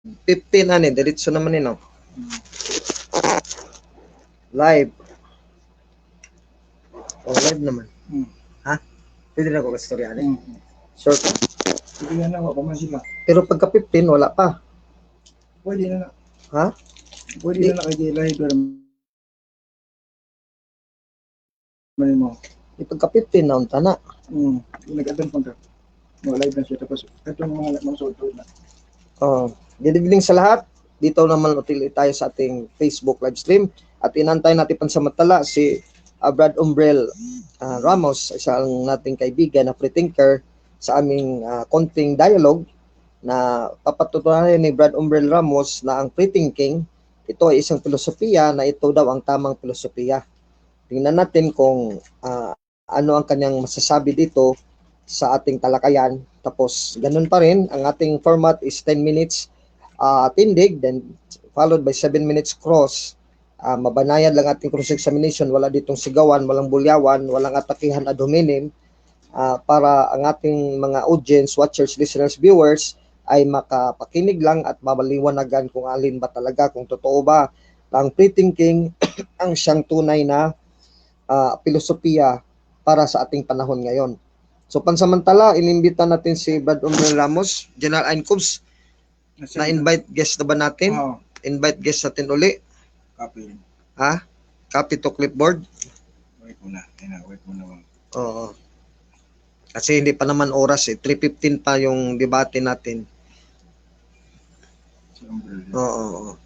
15 ani, diretso naman no. Live. Oh, live naman. Ha? Pwede na ko kastorya ani. Short. Pwede na ako man sila. Pero pagka 15 wala pa. Pwede na. Ha? Pwede na kay live pero man mo. Pagka 15 na unta na. Nag-attend pa ka. Live na siya tapos katong mga suot na. Oh, good evening sa lahat. Dito naman ulit tayo sa ating Facebook live stream at inantay natin pansamantala si Brad Umbrel Ramos, isang nating kaibigan na free-thinker sa aming konting dialogue na papatutunayan ni Brad Umbrel Ramos na ang free-thinking ito ay isang filosofiya na ito daw ang tamang filosofiya. Tingnan natin kung ano ang kanyang masasabi dito sa ating talakayan. Tapos, ganun pa rin, ang ating format is 10 minutes tindig, then followed by 7 minutes cross. Mabanayad lang ating cross-examination, wala ditong sigawan, walang bulyawan, walang atakihan ad hominem, para ang ating mga audience, watchers, listeners, viewers ay makapakinig lang at mabaliwanagan kung alin ba talaga, kung totoo ba ang free-thinking ang siyang tunay na filosofiya para sa ating panahon ngayon. So pansamantala, inimbita natin si Brad Umbrel Ramos, General Incubes. Na-invite guest na ba natin? Invite guest natin uli. Copy. Ha? Copy to clipboard? Wait muna. Wait muna. Oo. Kasi hindi pa naman oras 3:15 pa yung debate natin. Oo.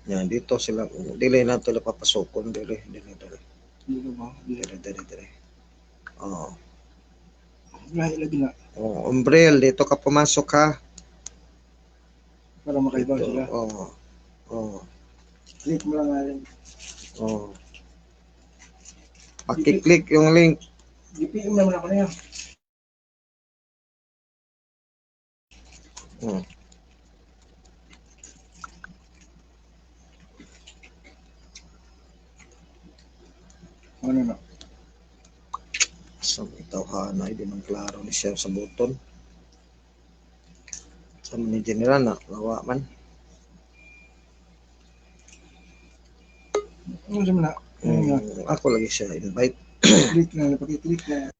Yan, dito sila. Dili na ito papasokon. Dili. Oo. Lagi na. Oh, Umbrel, dito ka pumasok ha. Para makaibaw sila. Oo. Click mo lang nga rin. Oo. Paki-click yung link. GPM naman ako na yan. Ano na? Sa tawhana ay di man klaro ni siya sa buton. Sa ni general na lawa man. Ano siya na? Ako lagi siya invite. Click na, paki-click na.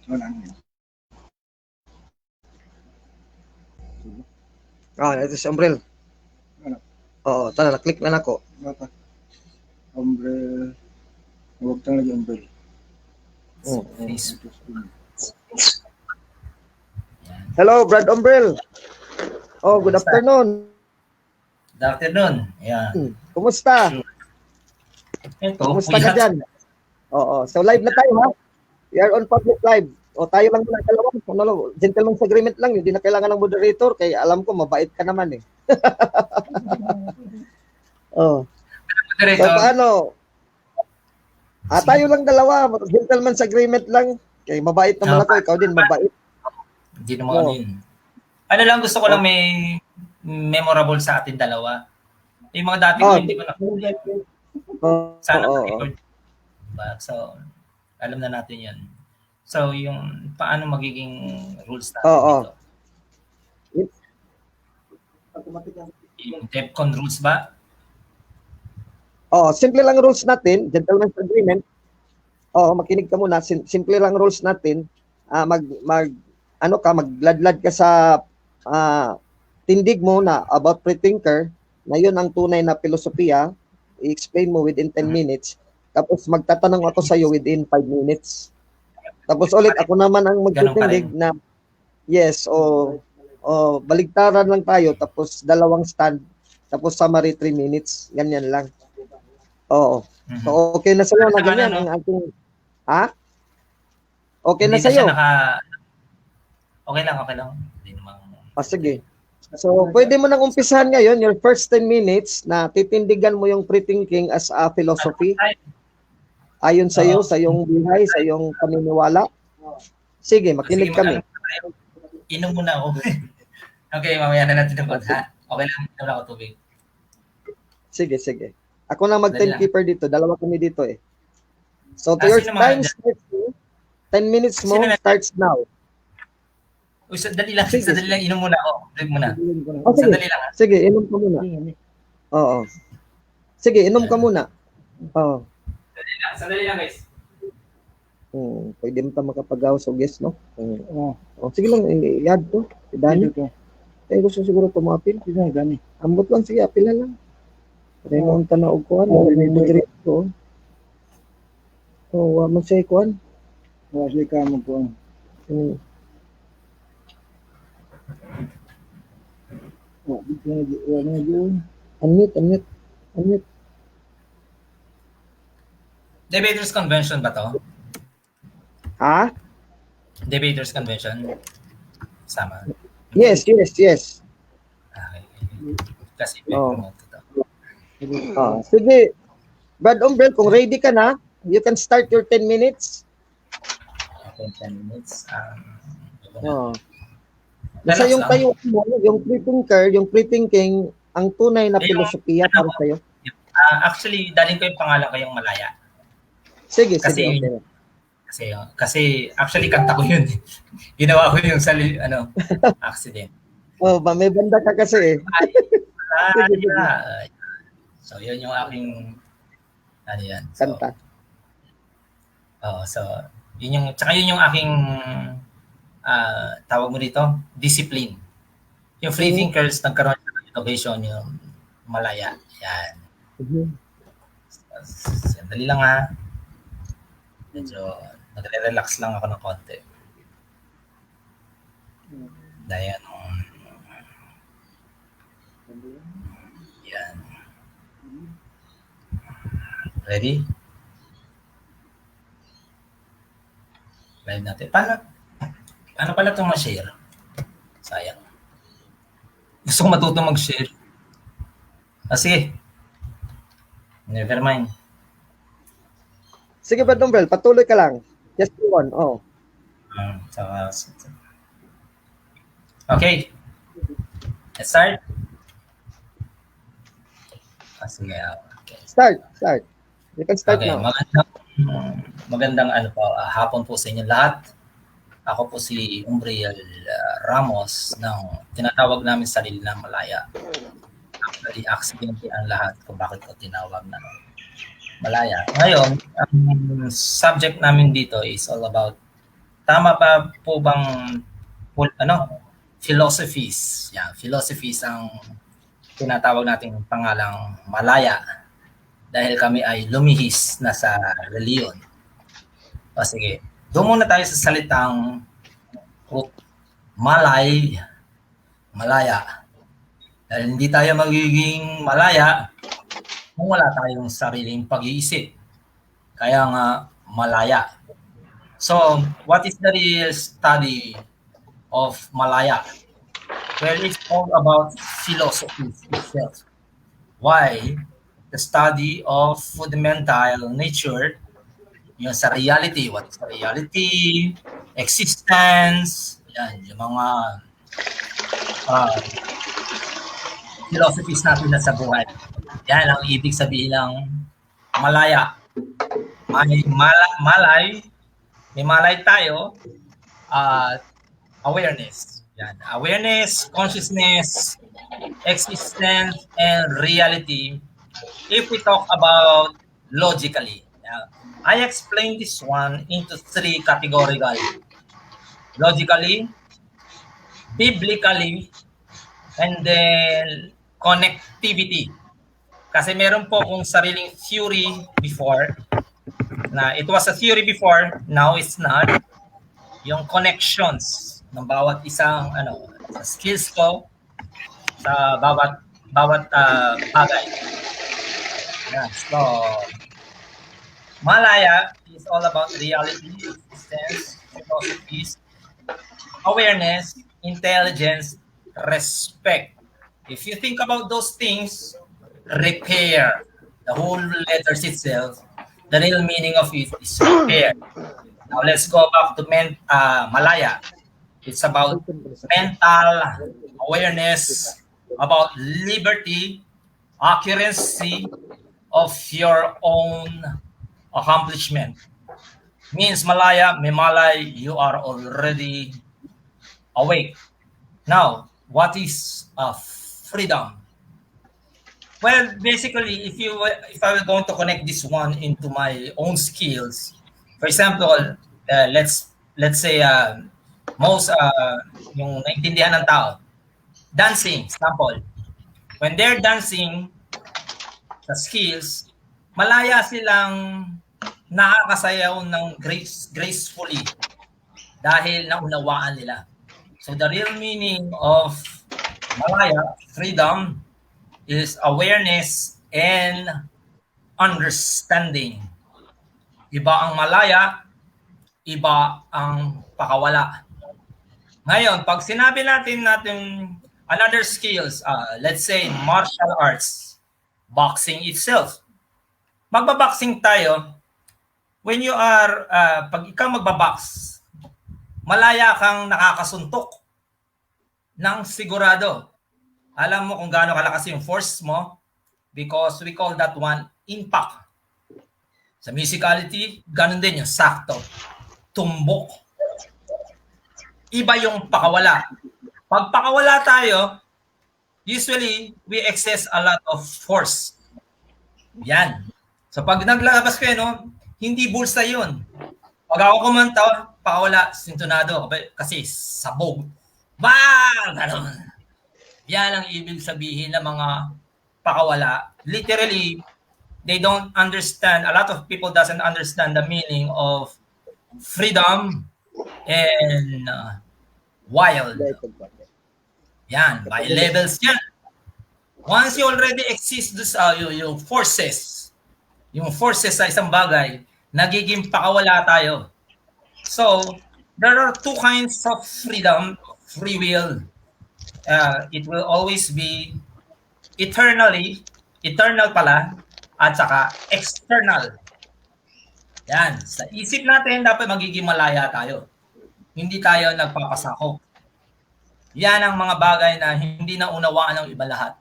Wala na. Ito si Umbrel. Ano? Oo, tara na-click na nako. Bata. Umbrel. Huwag kang lagi umbrel. Hello, Brad Umbrel. Oh, good afternoon. Good afternoon. Ayan. Kumusta? Kumusta ka dyan? Oo, so live na tayo ha. We are on public live. O tayo lang muna dalawa. Gentleman's agreement lang. Hindi na kailangan ng moderator. Kaya alam ko, mabait ka naman eh. Oh. So paano? Tayo lang dalawa. Gentleman's agreement lang. Kaya mabait naman ako. Ikaw din mabait. Hindi naman ano yun. Ano lang, gusto ko lang may memorable sa atin dalawa. Yung mga dati ko hindi ko nakita. Sana record. So, alam na natin yan. So, yung paano magiging rules natin dito? Yung DEFCON rules ba? Simple lang rules natin, gentleman's agreement. Makinig ka muna. Simple lang rules natin. Magladlad ka sa tindig mo na about free-thinker, na yun ang tunay na filosofiya. I-explain mo within 10 minutes. Tapos magtatanong ako sa iyo within 5 minutes. Tapos ulit, ako naman ang Ganun pa magtitindig rin. na yes, o baligtaran lang tayo, tapos dalawang stand, tapos summary 3 minutes, ganyan lang. Oo. Mhm. So, okay na sa'yo na Tama ganyan na, no? ang ating, ha? Okay Hindi na na siya sa'yo. Okay lang. Hindi naman. Sige. So, pwede mo nang umpisahan ngayon, your first 10 minutes na titindigan mo yung pre-thinking as a philosophy ayon sa iyo, Oo. sa iyong buhay, sa iyong paniniwala. Sige, makinig Sige, kami. Inom muna ako. Okay, mamaya na natin ang ha? Okay lang, inom lang ako tubig. Sige. Ako na mag-timekeeper dito. Dalawa kami dito eh. So, to Ah, your sino mga time dyan? starts, 10 minutes mo Sino na- starts now. Uy, sandali lang, Sige. inom muna ako. Drink muna. Oh, sige. Sandali lang ha. Sige, inom ka muna. Oo. Sige, inom ka muna. Oo. Sandali lang guys. Pwede mo ta makapagaw sa guest, no? Oo. Sige lang, i-add to. Si Danny. Dito. Kaya gusto siguro tumapil. Sino gani? Ambot lang, sige, apil na lang. Raymond ka na og kuhan. Dito. Oh, man siya kuhan. Wala ka mo po. Wala na yun. Unmute. Debaters Convention ba to? Ha? Debaters Convention? Sama. Yes. Okay. Kasi Oh. promote to. Sige. Brad Umbrel, kung ready ka na, you can start your 10 minutes. Okay, 10 minutes. Basta Relax yung lang. tayo mo, yung pre-thinker, yung pre-thinking, ang tunay na Yung- filosofiya para sa'yo. Actually, daling ko yung pangalan kayong Malaya. Sige, Kasi okay. Kasi actually kanta ko yun. Ginawa ko yung accident. Oh, may banda ka kasi eh. Malaya. So, yun yung aking yan. So, Kanta. yun yung aking tawag mo dito, discipline. Yung free thinkers nagkaroon ng innovation, yung Malaya. Yan. Sandali lang ha. Medyo nagre-relax lang ako ng konti. Dahil yan. Ready? Live natin. Paano pala itong ma-share? Sayang. Gusto ko matuto mag-share. Sige. Never mind. Sige, Brad Umbrel, patuloy ka lang. Just go on. Oh. Okay. Let's start. Sige. Okay. Start. You can start Okay, now. magandang hapon po sa inyo lahat. Ako po si Umbriel Ramos ng tinatawag namin sarili na Malaya. Actually, accidentally ang lahat kung bakit ko tinawag na Malaya. Ngayon, ang subject namin dito is all about, tama pa po bang philosophies. Yan, philosophies ang tinatawag nating pangalang Malaya dahil kami ay lumihis na sa reliyon. O sige, doon muna tayo sa salitang Malaya. Dahil hindi tayo magiging malaya kung wala tayong sariling pag-iisip. Kaya nga, Malaya. So, what is the real study of Malaya? Well, it's all about philosophy itself. Why? The study of fundamental nature, yung sa reality, what is reality, existence, yan, yung mga philosophies natin na sa buhay. Yan ang ibig sabihin ng Malaya. May malay tayo, awareness. Yan. Awareness, consciousness, existence, and reality. If we talk about logically, I explain this one into 3 categorical. Logically, biblically, and then connectivity. Kasi meron po akong sariling theory before, na it was a theory before, now it's not. yung connections ng bawat isang sa skills ko sa bawat bagay. Yeah. So, Malaya is all about reality, existence, philosophies, awareness, intelligence, respect. If you think about those things, repair, the whole letters itself, the real meaning of it is repair. Now let's go back to Malaya. It's about mental awareness, about liberty, accuracy of your own accomplishment. Means Malaya, Memalay, you are already awake. Now, what is freedom? Well, basically, if I were going to connect this one into my own skills, for example, let's say most yung naintindihan ng tao, dancing, example. When they're dancing sa skills, malaya silang nakakasayaw ng gracefully dahil naunawaan nila. So the real meaning of Malaya, freedom, is awareness and understanding. Iba ang Malaya, iba ang pakawala. Ngayon, pag sinabi natin another skills, let's say martial arts, boxing itself. Magbaboxing tayo, when you are, pag ikaw magbabox, malaya kang nakakasuntok ng sigurado. Alam mo kung gaano kalakas yung force mo because we call that one impact. Sa musicality, ganun din yung sakto. Tumbok. Iba yung pakawala. Pag pakawala tayo, usually, we excess a lot of force. Yan. So pag naglabas ko hindi bulsa yun. Pag ako kumanta, pakawala, sintonado. Kasi sabog. Bang! Ganun. Yan ang ibig sabihin ng mga pakawala. Literally, they don't understand, a lot of people doesn't understand the meaning of freedom and wild. Yan, by levels yan. Once you already exist yung forces sa isang bagay, nagiging pakawala tayo. So, there are two kinds of freedom, free will. It will always be eternal pala, at saka external. Yan. Sa isip natin, dapat magiging malaya tayo. Hindi tayo nagpapasakop. Yan ang mga bagay na hindi na unawaan ng iba lahat.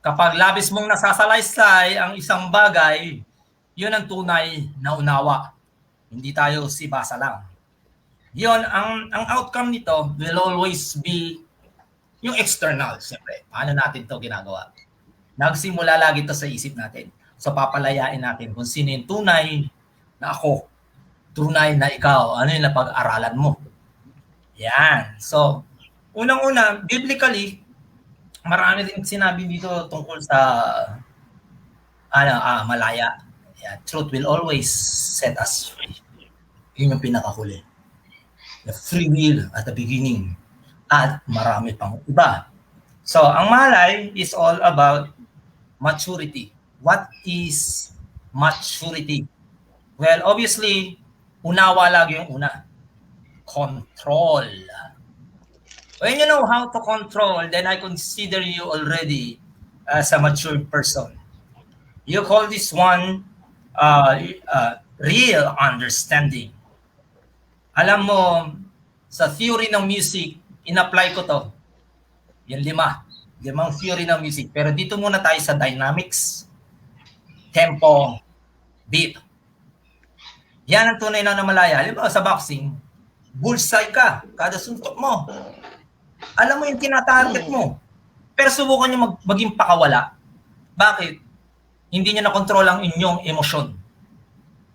Kapag labis mong nasasalaysay ang isang bagay, yun ang tunay na unawa. Hindi tayo si basa lang. Yun, ang outcome nito will always be yung external, siyempre. Paano natin to ginagawa? Nagsimula lagi to sa isip natin. So papalayain natin kung sino yung tunay na ako, tunay na ikaw, ano yung napag-aralan mo. Yan. So, unang-una, biblically, marami din sinabi dito tungkol sa malaya. Yeah, truth will always set us free. Yun yung pinakahuli. The free will at the beginning. At marami pang iba. So, ang malay is all about maturity. What is maturity? Well, obviously, unawa lagi yung una. Control. When you know how to control, then I consider you already as a mature person. You call this one real understanding. Alam mo, sa theory ng music, in-apply ko to. Yung limang theory ng music. Pero dito muna tayo sa dynamics, tempo, beat. Yan ang tunay na malaya. Halimbawa sa boxing, bullseye ka, kada suntok mo. Alam mo yung tinatarget mo. Pero subukan nyo maging pakawala. Bakit? Hindi nyo na-control ang inyong emosyon.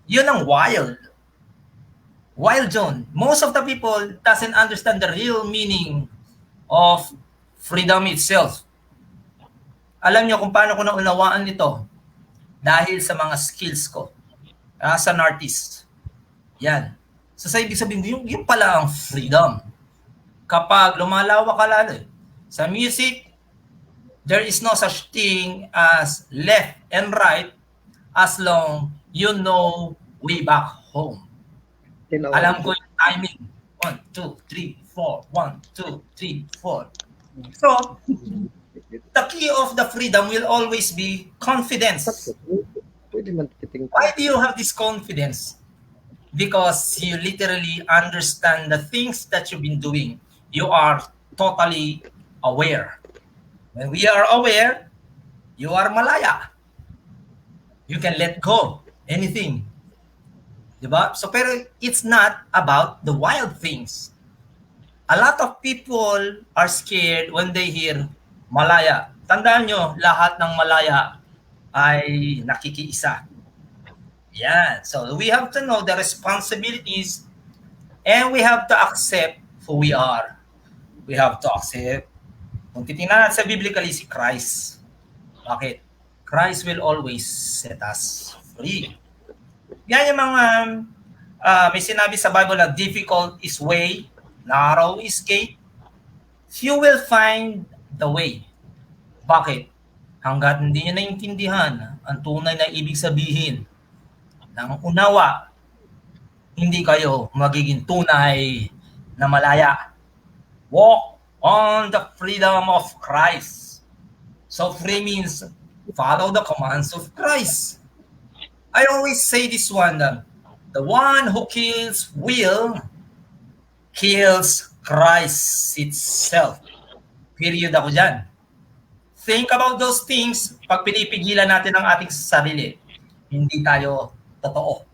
Yun ang wild. Wild zone. Most of the people doesn't understand the real meaning of freedom itself. Alam nyo kung paano ko naunawaan ito? Dahil sa mga skills ko as an artist. Yan. So sa ibig sabihin, yung pala ang freedom. Kapag lumalawak ka lalo, sa music, there is no such thing as left and right as long you know way back home. Alam ko yung timing. 1, 2, 3, 4. 1, 2, 3, 4. So, the key of the freedom will always be confidence. Why do you have this confidence? Because you literally understand the things that you've been doing. You are totally aware. When we are aware, you are malaya. You can let go anything. Diba? So, pero it's not about the wild things. A lot of people are scared when they hear malaya. Tandaan nyo, lahat ng malaya ay nakikiisa. Yeah, so we have to know the responsibilities and we have to accept who we are. We have to accept. Kung titingnan natin sa biblically si Christ. Bakit? Christ will always set us free. Yan yung mga may sinabi sa Bible na difficult is way, narrow is gate. You will find the way. Bakit? Hanggat hindi nyo naintindihan ang tunay na ibig sabihin ng unawa, hindi kayo magiging tunay na malaya. Walk on the freedom of Christ. So free means follow the commands of Christ. I always say this one, the one who kills will kills Christ itself. Period ako dyan. Think about those things. Pag pinipigilan natin ang ating sarili, hindi tayo totoo.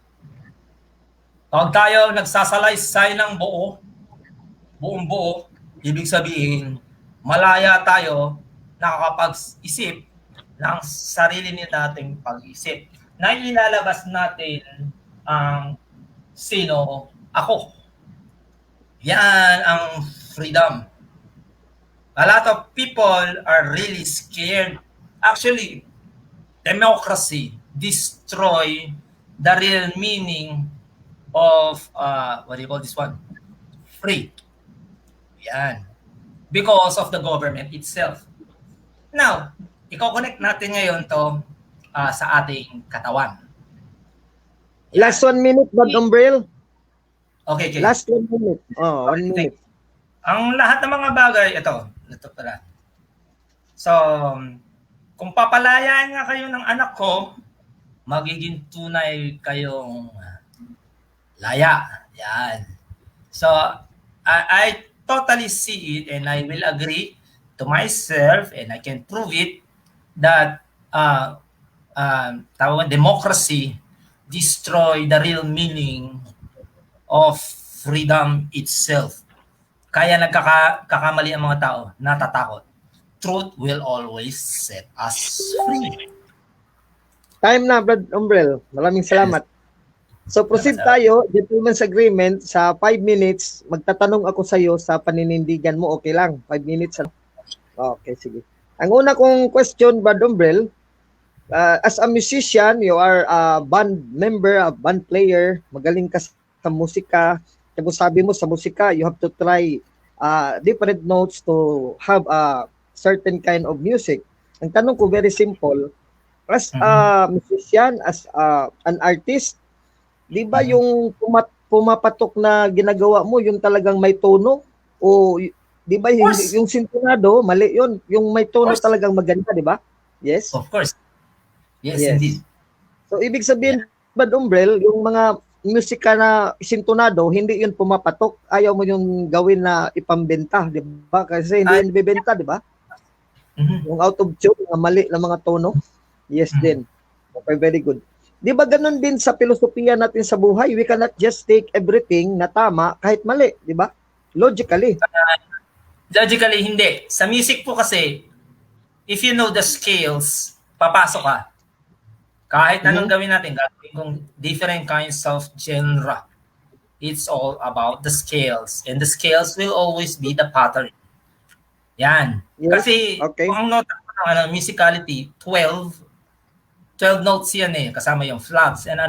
Pag tayo nagsasalaysay ng buong buo, ibig sabihin, malaya tayo nakakapag-isip ng sarili nating pag-isip. Na ilalabas natin ang sino ako. Yan ang freedom. A lot of people are really scared. Actually, democracy destroy the real meaning of, what do you call this one? Free. Yan. Because of the government itself. Now, i-connect natin ngayon to sa ating katawan. Last 1 minute, Brad Umbrel. Okay. Last 1 minute. 1 minute. Ang lahat ng mga bagay, ito pala. So, kung papalayain nga kayo ng anak ko, magiging tunay kayong laya. Yan. So, I totally see it and I will agree to myself and I can prove it that democracy destroy the real meaning of freedom itself. Kaya nagkakamali ang mga tao, natatakot. Truth will always set us free. Time na, Brad Umbrel. Maraming salamat. So proceed tayo, gentleman's agreement, sa 5 minutes, magtatanong ako sa iyo sa paninindigan mo, okay lang? 5 minutes. Okay, sige. Ang una kong question, Brad Umbrel, as a musician, you are a band member, a band player, magaling ka sa musika. Kung sabi mo sa musika, you have to try different notes to have a certain kind of music. Ang tanong ko, very simple, as a musician, as an artist, di ba yung pumapatok na ginagawa mo, yung talagang may tono? O di ba yung sintonado, mali yun. Yung may tono talagang maganda, di ba? Yes? Of course. Yes, indeed. So, ibig sabihin, Brad Umbrel, yung mga musika na sintonado, hindi yun pumapatok. Ayaw mo yung gawin na ipambenta, di ba? Kasi hindi yun bibenta, di ba? Yung out of tune, yung mali na mga tono. Yes din. Okay, very good. Di ba ganun din sa filosofiya natin sa buhay? We cannot just take everything na tama kahit mali, di ba? Logically. Logically, hindi. Sa music po kasi, if you know the scales, papasok ka. Kahit anong gawin natin, gagawin kong different kinds of genre. It's all about the scales. And the scales will always be the pattern. Yan. Yes. Kasi, Okay. kung ang nota ng musicality, 12 notes yan kasama yung flags and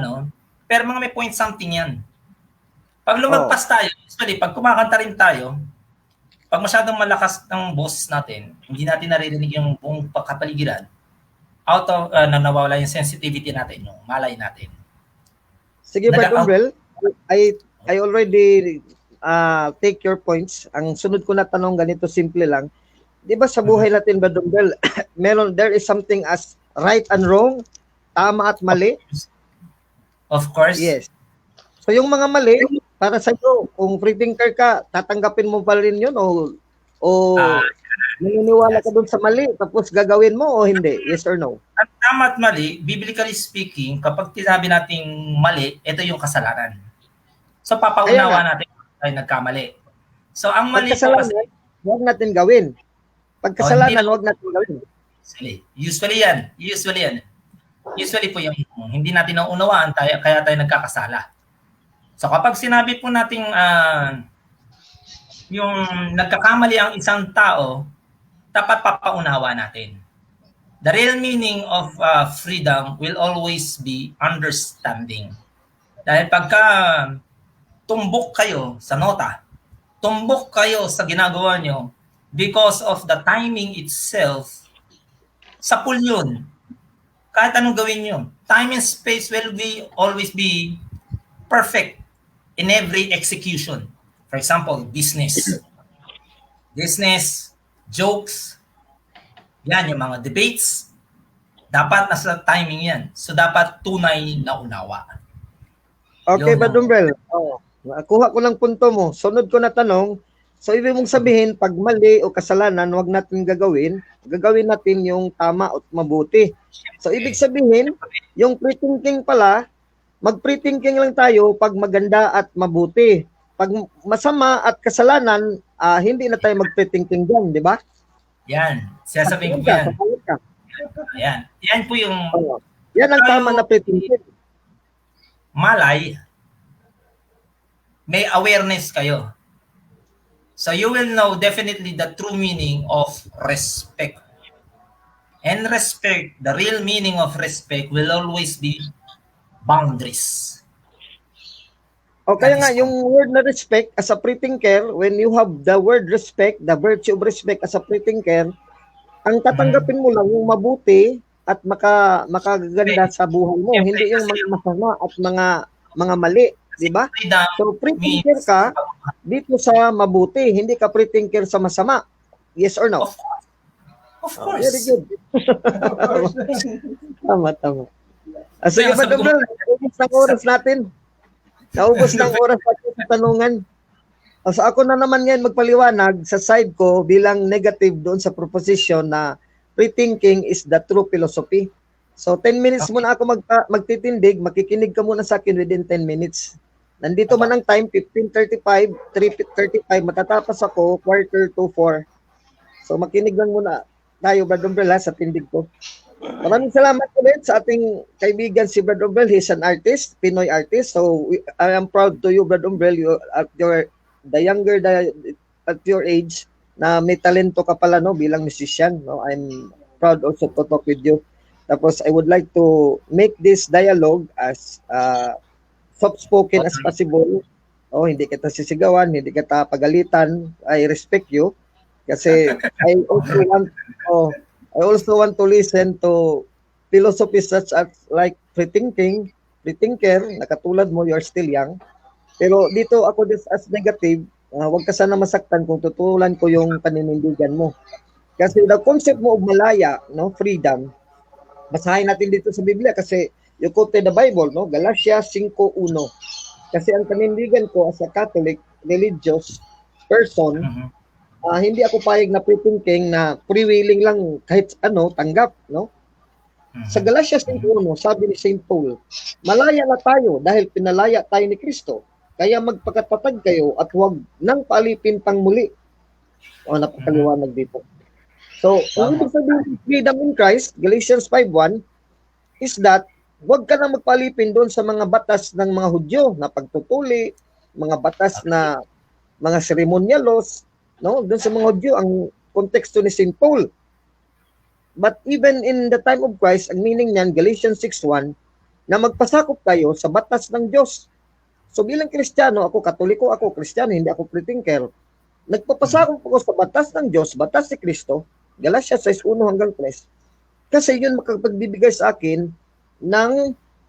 Pero mga may point something yan. Pag lumagpas tayo, usually, pag kumakanta rin tayo, pag masyadong malakas ng boses natin, hindi natin naririnig yung buong kapaligiran, out of, nawawala yung sensitivity natin, yung malay natin. Sige, Brad Umbrel, I already take your points. Ang sunod ko na tanong ganito, simple lang. Di ba sa buhay natin, Brad Umbrel, there is something as right and wrong, tama at mali? Of course. Yes. So yung mga mali, para sa iyo, kung free thinker ka, tatanggapin mo pa rin yun o naniniwala ka dun sa mali tapos gagawin mo o hindi? Yes or no? At tama at mali, biblically speaking, kapag sinabi nating mali, ito yung kasalanan. So papaunawa natin ay nagkamali. So ang mali po kasi, huwag natin gawin. Pagkasalanan, huwag natin gawin. Usually yan. Usually po yung hindi natin naunawaan tayo, kaya tayo nagkakasala. So kapag sinabi po nating yung nagkakamali ang isang tao, dapat papaunawa natin. The real meaning of freedom will always be understanding. Dahil pagka tumbok kayo sa nota, tumbok kayo sa ginagawa nyo because of the timing itself, sapul yun. Kahit anong gawin nyo, time and space will always be perfect in every execution. For example, business, jokes, yan, yung mga debates, dapat nasa timing yan. So, dapat tunay na unawa. Okay, Brad Umbrel. Kuha ko lang punto mo. Sunod ko na tanong, so ibig mong sabihin, pag mali o kasalanan, huwag natin gagawin natin yung tama at mabuti. So, ibig sabihin, yung pre-thinking pala, mag-pre-thinking lang tayo pag maganda at mabuti. Pag masama at kasalanan, hindi na tayo mag-pre-thinking dyan, di ba? Yan. Sasabihin ko yan. Yan. Yan po yung... Yan ang tama na pre-thinking. Malay, may awareness kayo. So you will know definitely the true meaning of respect. And respect, the real meaning of respect will always be boundaries. O kaya nga, yung word na respect as a pre-thinker, when you have the word respect, the virtue of respect as a pre-thinker, ang tatanggapin mo lang yung mabuti at makaganda sa buhay mo. Hindi yung mga masama at mga mali. Diba? So, pre-thinker ka dito sa mabuti, hindi ka pre-thinker sa masama. Yes or no? Of course. Very good. Tama. Sige ba, Gabriel? Naubos ng oras natin. Naubos ng oras natin sa tanungan. So, ako na naman yan magpaliwanag sa side ko bilang negative doon sa proposition na pre-thinking is the true philosophy. So, 10 minutes muna ako magtitindig, makikinig ka muna sa akin within 10 minutes. Nandito man ang time, 15:35, 3:35, matatapos ako, 3:45. So, makinig lang muna tayo, Brad Umbrel, sa tindig ko. Maraming salamat ulit sa ating kaibigan si Brad Umbrel. He's an artist, Pinoy artist. So, I am proud to you, Brad Umbrel. You're the younger at your age na may talento ka pala, no, bilang musician. No? I'm proud also to talk with you. Tapos, I would like to make this dialogue as soft-spoken as possible. Hindi kita sisigawan, hindi kita pagalitan. I respect you. Kasi I also want to listen to philosophies such as like pre-thinker, na katulad mo, you're still young. Pero dito ako as negative, huwag ka sana masaktan kung tutulan ko yung paninindigan mo. Kasi the concept mo of malaya, no, freedom, basahin natin dito sa Biblia kasi you quoted the Bible, no? Galatians 5:1. Kasi ang panindigan ko as a Catholic religious person, hindi ako payag na pre-thinking na pre-willing lang kahit ano, tanggap, no? Sa Galatians 5:1, sabi ni St. Paul, malaya na tayo dahil pinalaya tayo ni Kristo. Kaya magpakatatag kayo at huwag nang paalipin pang muli. Napakaliwanag dito. So, ang ibig sabihin freedom in Christ, Galatians 5:1, is that huwag ka na magpalipin doon sa mga batas ng mga Hudyo na pagtutuli, mga batas na mga ceremonial laws, no? Doon sa mga Hudyo, ang konteksto ni St. Paul. But even in the time of Christ, ang meaning niyan, Galatians 6:1, na magpasakop kayo sa batas ng Diyos. So bilang Kristiyano, ako Katoliko, ako Kristiyano, hindi ako pre-thinker. Nagpapasakop ako sa batas ng Diyos, batas ni Kristo, Galatia 6:1 hanggang 3. Kasi yun makapagbibigay sa akin ng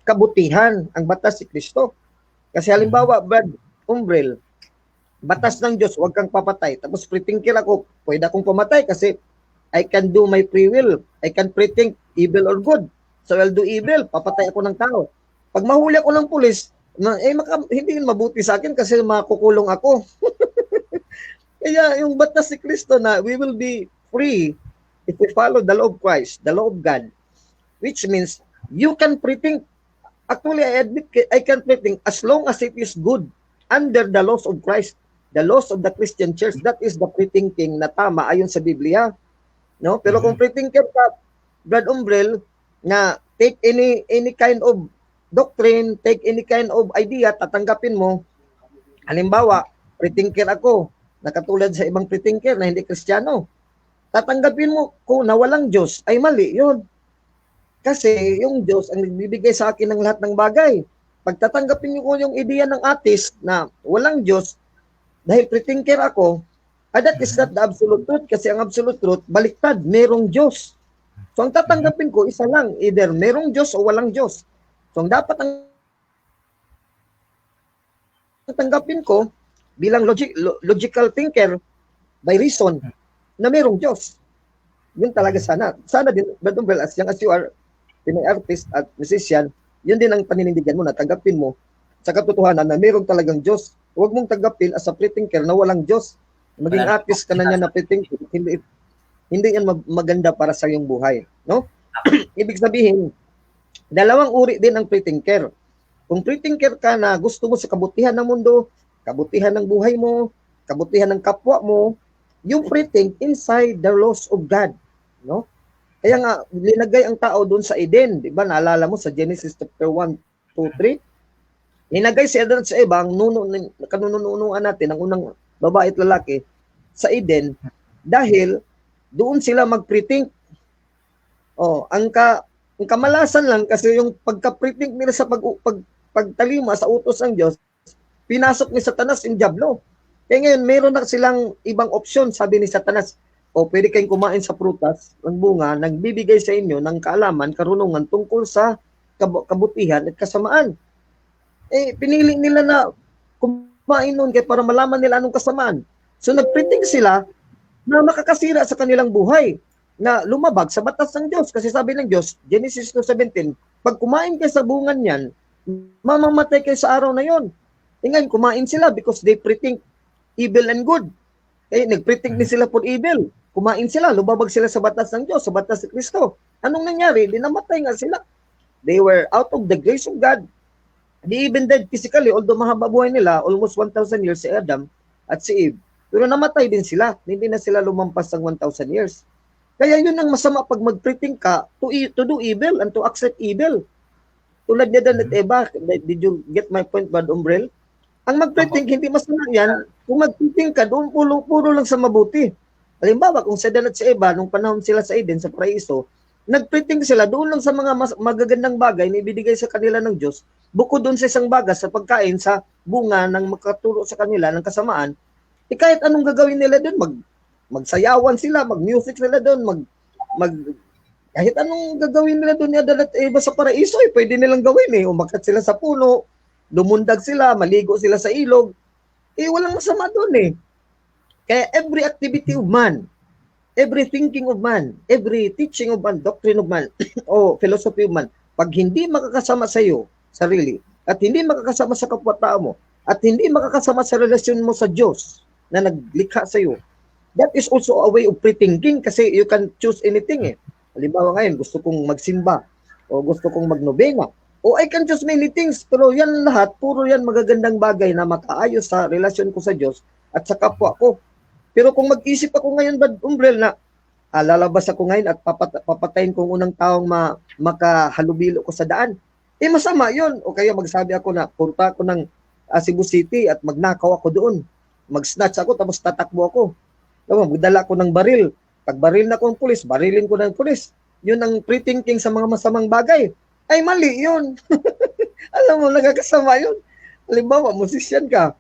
kabutihan, ang batas ni Kristo. Kasi halimbawa, Brad Umbrel, batas ng Diyos, huwag kang papatay. Tapos pre-thinker ako, pwede akong pamatay kasi I can do my free will. I can pre-think evil or good. So I'll do evil, papatay ako ng tao. Pag mahuli ako ng pulis, hindi yun mabuti sa akin kasi makukulong ako. Kaya yung batas ni Kristo na we will be free if we follow the law of Christ, the law of God, which means you can pre-think. Actually, I admit, I can pre-think as long as it is good under the laws of Christ, the laws of the Christian Church. That is the pre-thinking na tama ayon sa Biblia. No? Pero kung pre-thinker ka, Brad Umbrel, na take any kind of doctrine, take any kind of idea, tatanggapin mo. Halimbawa, pre-thinker ako, nakatulad sa ibang pre-thinker na hindi Kristiyano. Tatanggapin mo kung na walang Diyos, ay mali yun. Kasi yung Diyos ang nagbibigay sa akin ng lahat ng bagay. Pag tatanggapin ko yung ideya ng atheist na walang Diyos, dahil pre-thinker ako, that is not the absolute truth. Kasi ang absolute truth, baliktad, merong Diyos. So ang tatanggapin ko, isa lang, either merong Diyos o walang Diyos. So ang dapat ang tatanggapin ko, bilang logical thinker, by reason, na merong Diyos. Yun talaga sana. Sana din, Brad Umbrel, as young as you are, Pinoy artist at musician, yun din ang paninindigan mo na tanggapin mo sa katotohanan na merong talagang Diyos. Huwag mong tanggapin as a pre-thinker na walang Diyos. Maging artist ka na niya na pre-thinker, hindi yan maganda para sa iyong buhay. No? Ibig sabihin, dalawang uri din ang pre-thinker. Kung pre-thinker ka na gusto mo sa kabutihan ng mundo, kabutihan ng buhay mo, kabutihan ng kapwa mo, yung pre-think inside the laws of God. No? Kaya nga, linagay ang tao doon sa Eden. Di ba? Naalala mo sa Genesis chapter 1, 2, 3? Linagay si Adan at sa Eva, kanununuan natin, ang unang babae at lalaki, sa Eden, dahil doon sila mag-pre-think. Ang kamalasan lang, kasi yung pagka-pre-think nila sa pagtalima sa utos ng Diyos, pinasok ni Satanas yung Diablo. Kaya ngayon, meron na silang ibang opsyon, sabi ni Satanas, pwede kayong kumain sa prutas, ng bunga, nagbibigay sa inyo ng kaalaman, karunungan tungkol sa kabutihan at kasamaan. Pinili nila na kumain nun kaya para malaman nila anong kasamaan. So nagprinting sila na makakasira sa kanilang buhay, na lumabag sa batas ng Diyos. Kasi sabi ng Diyos, Genesis 2:17, pag kumain kayo sa bungan yan, mamamatay kayo sa araw na yon. Ngayon, kumain sila because they pre-think evil and good. Nag-pre-think din sila for evil. Kumain sila, lumabag sila sa batas ng Diyos, sa batas ni Kristo. Anong nangyari? Namatay nga sila. They were out of the grace of God. They even died physically, although mahaba buhay nila, almost 1,000 years si Adam at si Eve. Pero namatay din sila. Hindi na sila lumampas ng 1,000 years. Kaya yun ang masama pag mag-pre-think ka to do evil and to accept evil. Tulad niya Dan at Eva, did you get my point, Brad Umbrel? Ang mag-pre-think, hindi masama yan. Kung mag-pre-think ka, doon puro lang sa mabuti. Halimbawa, kung si Dan at si Eva, nung panahon sila sa Eden, sa Paraiso, nag-pre-think sila doon lang sa mga magagandang bagay na ibinigay sa kanila ng Diyos, bukod doon sa isang bagay sa pagkain sa bunga ng makaturo sa kanila ng kasamaan, kahit anong gagawin nila doon, magsayawan sila, mag-music sila doon, kahit anong gagawin nila doon ni Dan at Eva sa Paraiso, pwede nilang gawin umakyat sila sa puno, lumundag sila, maligo sila sa ilog, walang masama doon Kaya every activity of man, every thinking of man, every teaching of man, doctrine of man, o philosophy of man, pag hindi makakasama sa iyo, sarili, at hindi makakasama sa kapwa-tao mo, at hindi makakasama sa relasyon mo sa Diyos na naglikha sa iyo, that is also a way of pre-thinking kasi you can choose anything Halimbawa ngayon, gusto kong magsimba, o gusto kong magnobena, o I can choose many things, pero yan lahat, puro yan magagandang bagay na makaayos sa relasyon ko sa Diyos at sa kapwa ko. Pero kung mag-isip ako ngayon, Brad Umbrel, na lalabas ako ngayon at papatayin kong unang taong makahalubilo ko sa daan, masama yun. O kaya magsabi ako na punta ako ng Cebu City at magnakaw ako doon. Mag-snatch ako tapos tatakbo ako. Magdala ko ng baril. Pag baril na ko ng pulis, barilin ko ng pulis. Yun ang pre-thinking sa mga masamang bagay. Ay, mali yun. Alam mo, nagkakasama yun. Halimbawa, musician ka,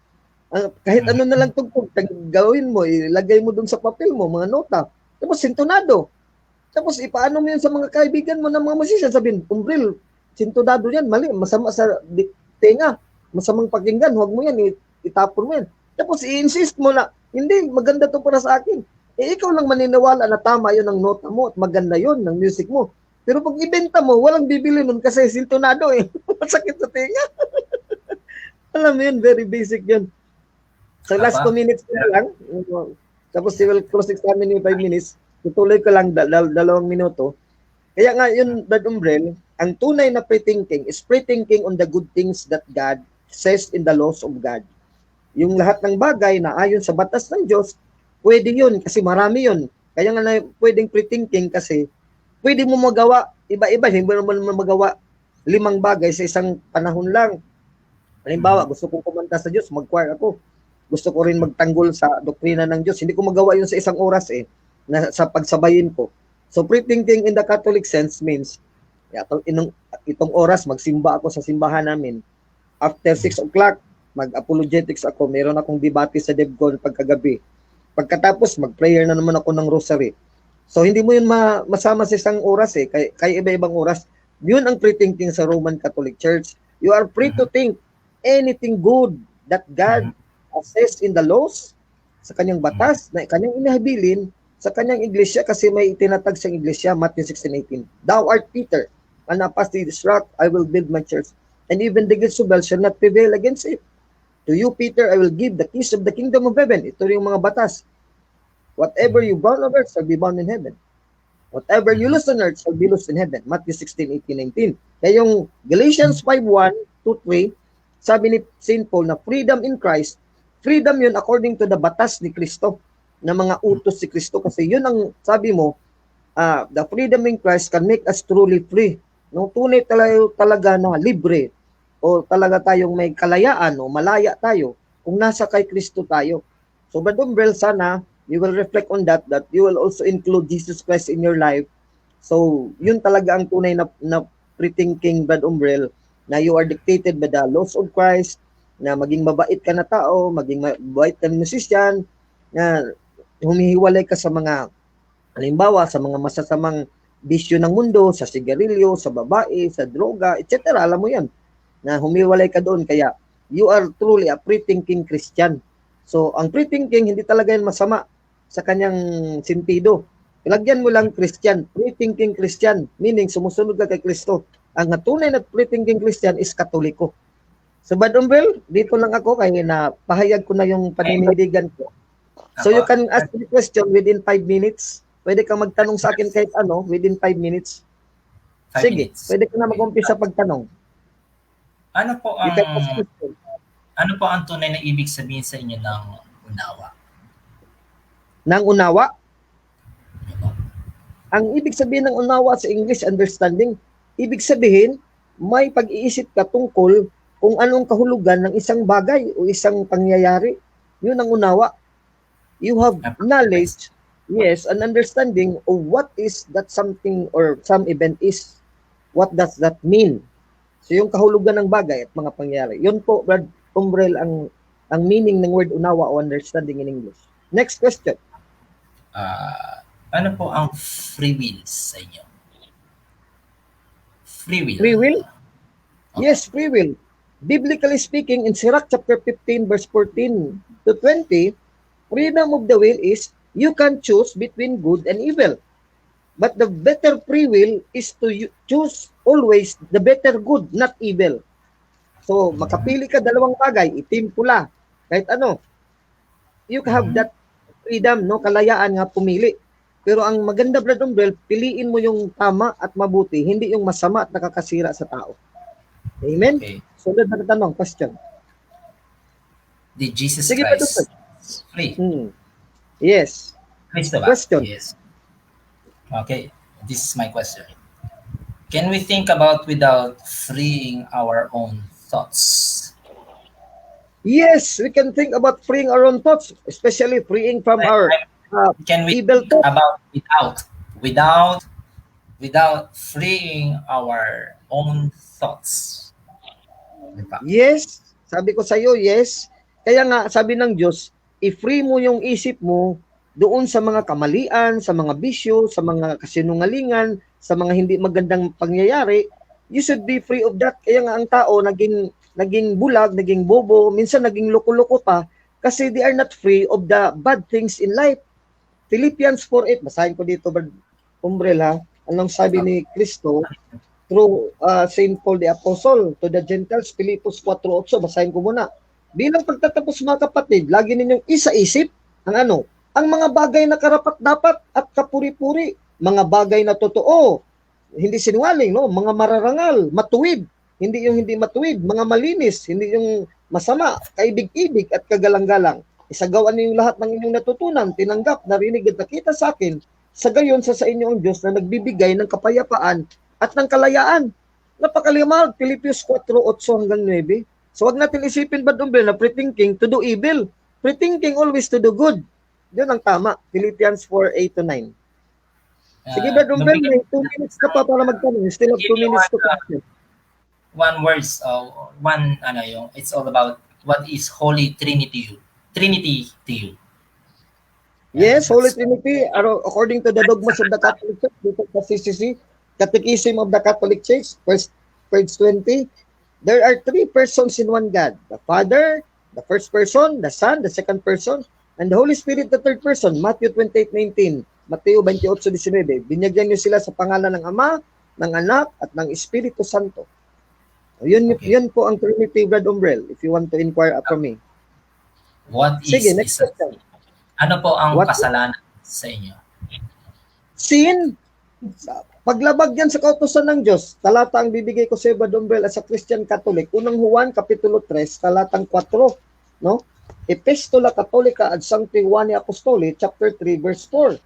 kahit ano na lang tugtog, gawin mo, ilagay mo dun sa papel mo, mga nota. Tapos sintonado. Tapos ipaano mo yun sa mga kaibigan mo ng mga musician, sabihin, Umbrel, sintonado yan, mali, masama sa tenga, masamang pakinggan, huwag mo yan, itapon mo yan. Tapos i-insist mo na, hindi, maganda to para sa akin. Ikaw lang maniniwala na tama yun ang nota mo at maganda yun ng music mo. Pero pag ibenta mo, walang bibili nun kasi sintonado eh. Masakit sa tenga. Alam mo yun, very basic yun. Sa last 2 minutes na lang, tapos si will cross-examine in 5 minutes, tutuloy ko lang 2 minuto. Kaya nga yun, Brad Umbrel, ang tunay na pre-thinking is pre-thinking on the good things that God says in the laws of God. Yung lahat ng bagay na ayon sa batas ng Diyos, pwede yun kasi marami yun. Kaya nga na pwedeng pre-thinking kasi pwede mo magawa iba-iba. Hindi mo naman magawa 5 bagay sa isang panahon lang. Halimbawa, gusto kong kumanta sa Diyos, mag-choir ako. Gusto ko rin magtanggol sa doktrina ng Diyos. Hindi ko magawa yun sa isang oras na sa pagsabayin ko. So pre-thinking in the Catholic sense means itong oras magsimba ako sa simbahan namin. After 6 o'clock, mag-apologetics ako. Meron akong debate sa DevCon pagkagabi. Pagkatapos, mag-prayer na naman ako ng rosary. So hindi mo yun masama sa isang oras kaya iba-ibang oras. Yun ang pre-thinking sa Roman Catholic Church. You are free to think anything good that God says in the laws, sa kanyang batas, na kanyang inihabilin sa kanyang iglesia kasi may itinatag sa iglesia, Matthew 16:18. Thou art Peter, and upon this rock I will build my church, and even the gates of hell shall not prevail against it. To you, Peter, I will give the keys of the kingdom of heaven. Ito yung mga batas. Whatever you bound on earth shall be bound in heaven. Whatever you loose on earth shall be loosed in heaven. Matthew 16:18-19. Kaya yung Galatians 5:1-3, sabi ni St. Paul na freedom in Christ, freedom yun according to the batas ni Kristo, na mga utos si Kristo. Kasi yun ang sabi mo, the freedom in Christ can make us truly free. Nung tunay talaga na libre, o talaga tayong may kalayaan o malaya tayo kung nasa kay Kristo tayo. So Brad Umbrel, sana you will reflect on that you will also include Jesus Christ in your life. So yun talaga ang tunay na pre-thinking, Brad Umbrel, na you are dictated by the laws of Christ, na maging mabait ka na tao, maging mabait ka na musician, na humihiwalay ka sa mga, halimbawa, sa mga masasamang bisyo ng mundo, sa sigarilyo, sa babae, sa droga, etc. Alam mo yan, na humiwalay ka doon. Kaya you are truly a pre-thinking Christian. So ang pre-thinking hindi talaga yan masama sa kanyang sentido. Ilagyan mo lang Christian, pre-thinking Christian, meaning sumusunod ka kay Kristo. Ang tunay na pre-thinking Christian is Katoliko. So Brad Umbrel, dito lang ako kaya na pahayag ko na yung paninindigan ko. So you can ask me question within 5 minutes. Pwede kang magtanong sa akin kahit ano within 5 minutes. 5 Sige, minutes. pwede ka na mag-umpisa pagtanong. Ano po You can ask question. ano po ang tunay na ibig sabihin sa inyo ng unawa? Ng unawa? Ang ibig sabihin ng unawa sa English, understanding, ibig sabihin, may pag-iisip ka tungkol kung anong kahulugan ng isang bagay o isang pangyayari. Yun ang unawa. You have knowledge, yes, an understanding of what is that something or some event is. What does that mean? So yung kahulugan ng bagay at mga pangyayari. Yun po, Brad Umbrel, ang meaning ng word unawa o understanding in English. Next question. Ano po ang free will sa inyo? Free will? Free will? Okay. Yes, free will. Biblically speaking, in Sirach chapter 15, verse 14 to 20, freedom of the will is you can choose between good and evil. But the better free will is to choose always the better good, not evil. So, makapili ka 2 bagay, itim, pula, kahit ano. You have that freedom, no, kalayaan nga pumili. Pero ang maganda, Brad Umbrel, piliin mo yung tama at mabuti, hindi yung masama at nakakasira sa tao. Amen? Okay. Sunod na tanong, question. Did Jesus Sige, Christ free? Yes. Kristo ba? Question. Yes. Okay, this is my question. Can we think about without freeing our own thoughts? Yes, we can think about freeing our own thoughts, especially freeing from our Can we evil think thoughts. about without freeing our own thoughts? Yes, Sabi ko sa iyo, yes. Kaya nga, sabi ng Diyos, i-free mo yung isip mo doon sa mga kamalian, sa mga bisyo, sa mga kasinungalingan, sa mga hindi magandang pangyayari. You should be free of that. Kaya nga ang tao naging bulag, naging bobo, minsan naging loko-loko pa kasi they are not free of the bad things in life. Philippians 4:8, basahin ko dito, Brad Umbrella, anong sabi ni Kristo through Saint Paul the Apostle to the Gentiles, Philippos 4:8, basahin ko muna. Bilang pagtatapos mga kapatid, lagi ninyong isa-isip ang mga bagay na karapat-dapat at kapuri-puri, mga bagay na totoo, hindi sinungaling, no? Mga mararangal, matuwid, hindi yung hindi matuwid, mga malinis, hindi yung masama, kaibig-ibig at kagalang-galang. Isagawa niyo yung lahat ng inyong natutunan, tinanggap, narinig at nakita sa akin, sa gayon sa inyo ang Diyos na nagbibigay ng kapayapaan at ng kalayaan. Napakalimal, Philippians 4:8 hanggang 9. So wag natin isipin ba na prethinking to do evil. Prethinking always to do good. Yun ang tama. Philippians 4:8-9. Sige, Brad Umbel, may 2 minutes ka pa para magtanong. Still have 2 minutes to question. One words, it's all about what is Holy Trinity to you. Yes, Holy Trinity, according to the dogmas of the Catholic Church, dito sa CCC, Catechism of the Catholic Church, page 20, there are 3 persons in one God. The Father, the first person, the Son, the second person, and the Holy Spirit, the third person. Matthew 28:19, Mateo 28:19. Binigyan niyo sila sa pangalan ng Ama, ng Anak, at ng Espiritu Santo. Yun po ang Trinity, Brad Umbrel, if you want to inquire from me. What is Sige, next question. Ano po ang kasalanan sa inyo? Sin. Paglabag yan sa kautusan ng Diyos, talata ang bibigay ko sa Brad Umbrel as a Christian Catholic. Unang Juan, Kapitulo 3, talatang 4. No? Epistola Catholica ad Sancti Juani Apostoli, chapter 3, verse 4.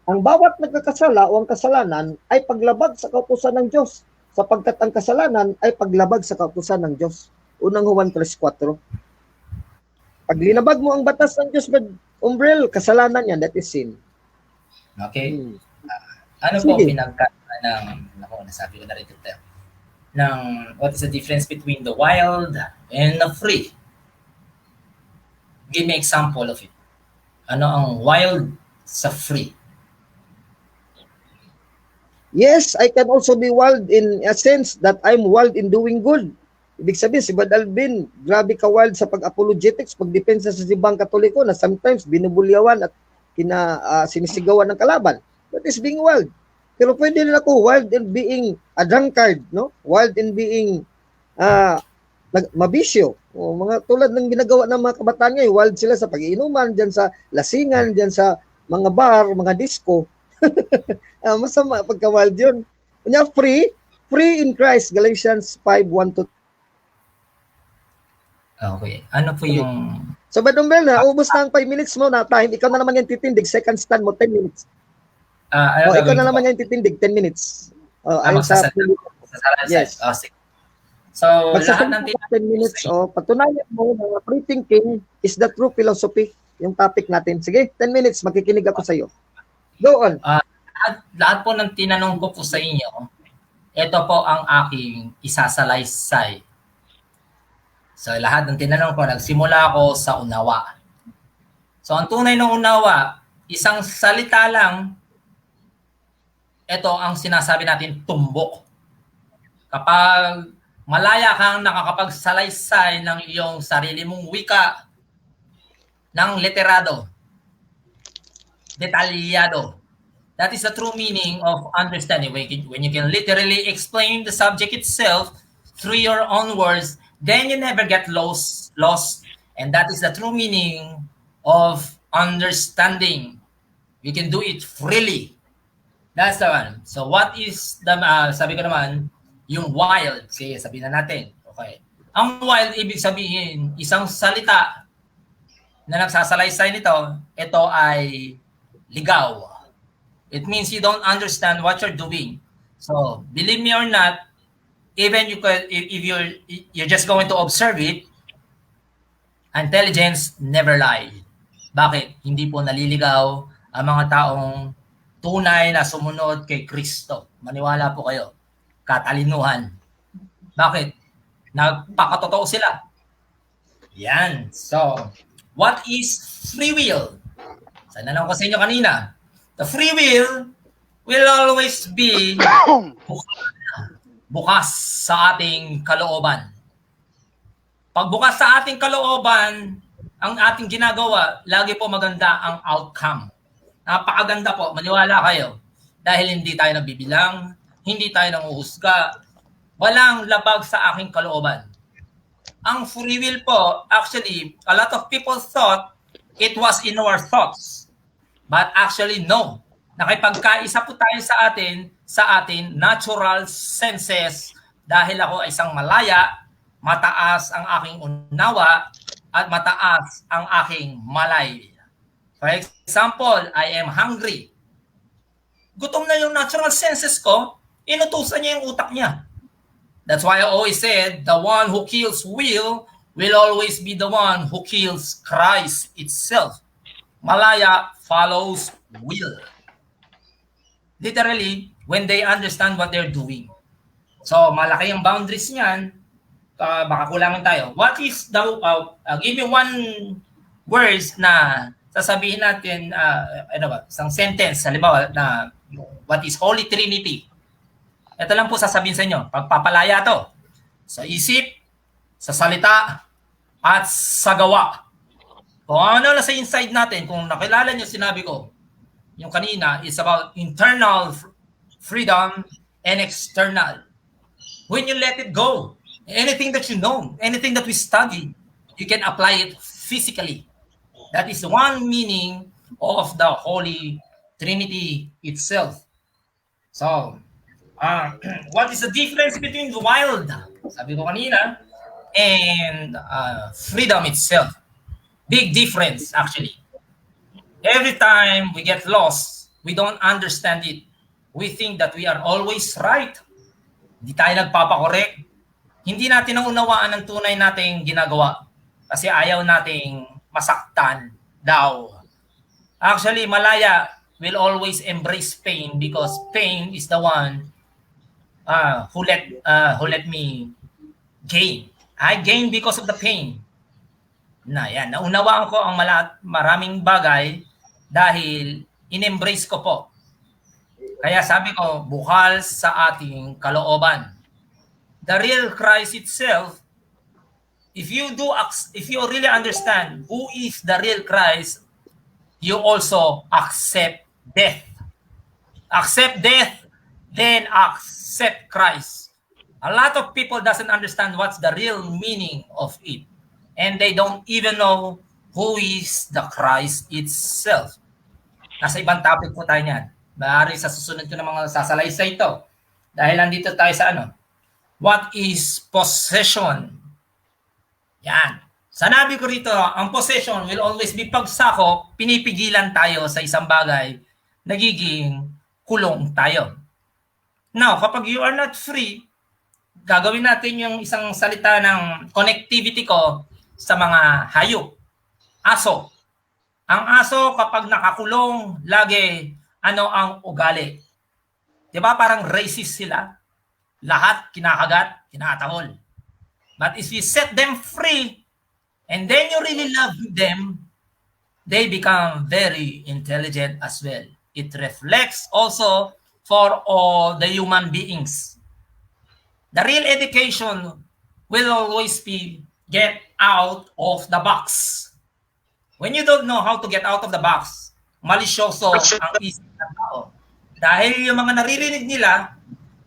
Ang bawat nagkakasala o ang kasalanan ay paglabag sa kautusan ng Diyos, sapagkat ang kasalanan ay paglabag sa kautusan ng Diyos. Unang Juan 3:4. Pag linabag mo ang batas ng Diyos, Brad Umbrel, kasalanan yan, that is sin. Okay. Ano po pinagkaiba nasabi ko na rin ito, ng what is the difference between the wild and the free? Give me example of it. Ano ang wild sa free? Yes, I can also be wild in a sense that I'm wild in doing good. Ibig sabihin, si Brad Alvin, grabe ka wild sa pag-apologetics, pagdepensa sa simbahang Katoliko na sometimes binubulyawan at sinisigawan ng kalaban. That is being wild. Pero pwede rin ako wild in being a drunkard, no? Wild in being mabisyo. O, mga tulad ng ginagawa ng mga kabataan ngayon, wild sila sa pag-iinuman, dyan sa lasingan, dyan sa mga bar, mga disco. Masama pagka-wild yun. Kanya free in Christ, Galatians 5:1-2. Okay. Ano po yung... So, Brad Umbel, ubos na ang 5 minutes mo na time. Ikaw na naman yung titindig. Second stand mo, 10 minutes. Ikaw na naman yung titindig, 10 minutes. Yes. So, lahat ng 10 minutes. Patunayan mo na free thinking is the true philosophy. Yung topic natin. Sige, 10 minutes. Makikinig ako sa iyo. Go on. Lahat po ng tinanong ko po sa inyo, ito po ang aking isasalaysay. So, lahat ng tinanong ko, nagsimula ako sa unawa. So, ang tunay ng unawa, isang salita lang, ito ang sinasabi natin, tumbok. Kapag malaya kang nakakapagsalaysay ng iyong sarili mong wika, ng literado, detalyado, that is the true meaning of understanding. When you can literally explain the subject itself through your own words, then you never get lost. And that is the true meaning of understanding. You can do it freely. That's the one. So what is the, sabi ko naman, yung wild. Sige, sabihin na natin. Okay. Ang wild, ibig sabihin, isang salita na nagsasalaysay nito, ito ay ligaw. It means you don't understand what you're doing. So, believe me or not, even if you're just going to observe it, intelligence never lies. Bakit? Hindi po naliligaw ang mga taong tunay na sumunod kay Kristo. Maniwala po kayo. Katalinuhan. Bakit? Nagpakatotoo sila. Yan. So, what is free will? Sana lang ko sa inyo kanina. The free will always be bukas sa ating kalooban. Pag bukas sa ating kalooban, ang ating ginagawa, lagi po maganda ang outcome. Napakaganda po, maniwala kayo. Dahil hindi tayo nagbibilang, hindi tayo nanguhusga, walang labag sa aking kalooban. Ang free will po, actually, a lot of people thought it was in our thoughts. But actually, no. Nakipagkaisa po tayo sa atin natural senses dahil ako ay isang malaya, mataas ang aking unawa, at mataas ang aking malay. For example, I am hungry. Gutom na yung natural senses ko, inutusan niya yung utak niya. That's why I always said, the one who kills will always be the one who kills Christ itself. Malaya follows will. Literally, when they understand what they're doing. So, malaki ang boundaries niyan. Baka kulangan tayo. What is the, give me one words na sasabihin natin, isang sentence, halimbawa, na what is Holy Trinity? Ito lang po sasabihin sa inyo. Pagpapalaya to. Sa isip, sa salita, at sa gawa. Kung ano na sa inside natin, kung nakilala niyo sinabi ko, yung kanina, is about internal freedom and external. When you let it go, anything that you know, anything that we study, you can apply it physically. That is one meaning of the Holy Trinity itself. So, what is the difference between the wild, sabi ko kanina, and freedom itself? Big difference, actually. Every time we get lost, we don't understand it. We think that we are always right. Hindi tayo nagpapakorek. Hindi natin naunawaan ang tunay nating ginagawa kasi ayaw nating masaktan daw. Actually, malaya will always embrace pain because pain is the one who let me gain. I gain because of the pain. Yan, naunawaan ko ang maraming bagay dahil in-embrace ko po. Kaya sabi ko, bukal sa ating kalooban. The real Christ itself, if you really understand who is the real Christ, you also accept death. Accept death, then accept Christ. A lot of people doesn't understand what's the real meaning of it. And they don't even know who is the Christ itself. Nasa ibang topic po tayo niyan. Maaari sa susunod ko ng mga sasalaysay ito. Dahil nandito tayo sa what is possession? Yan. Sanabi ko rito, ang possession will always be pagsakop, pinipigilan tayo sa isang bagay, nagiging kulong tayo. Now, kapag you are not free, gagawin natin yung isang salita ng connectivity ko sa mga hayop. Aso. Ang aso kapag nakakulong, lagi ang ugali. 'Di ba parang racist sila? Lahat kinakagat, kinatahol. But if you set them free and then you really love them, they become very intelligent as well. It reflects also for all the human beings. The real education will always be get out of the box. When you don't know how to get out of the box, malisyoso ang isip ng tao. Dahil yung mga naririnig nila,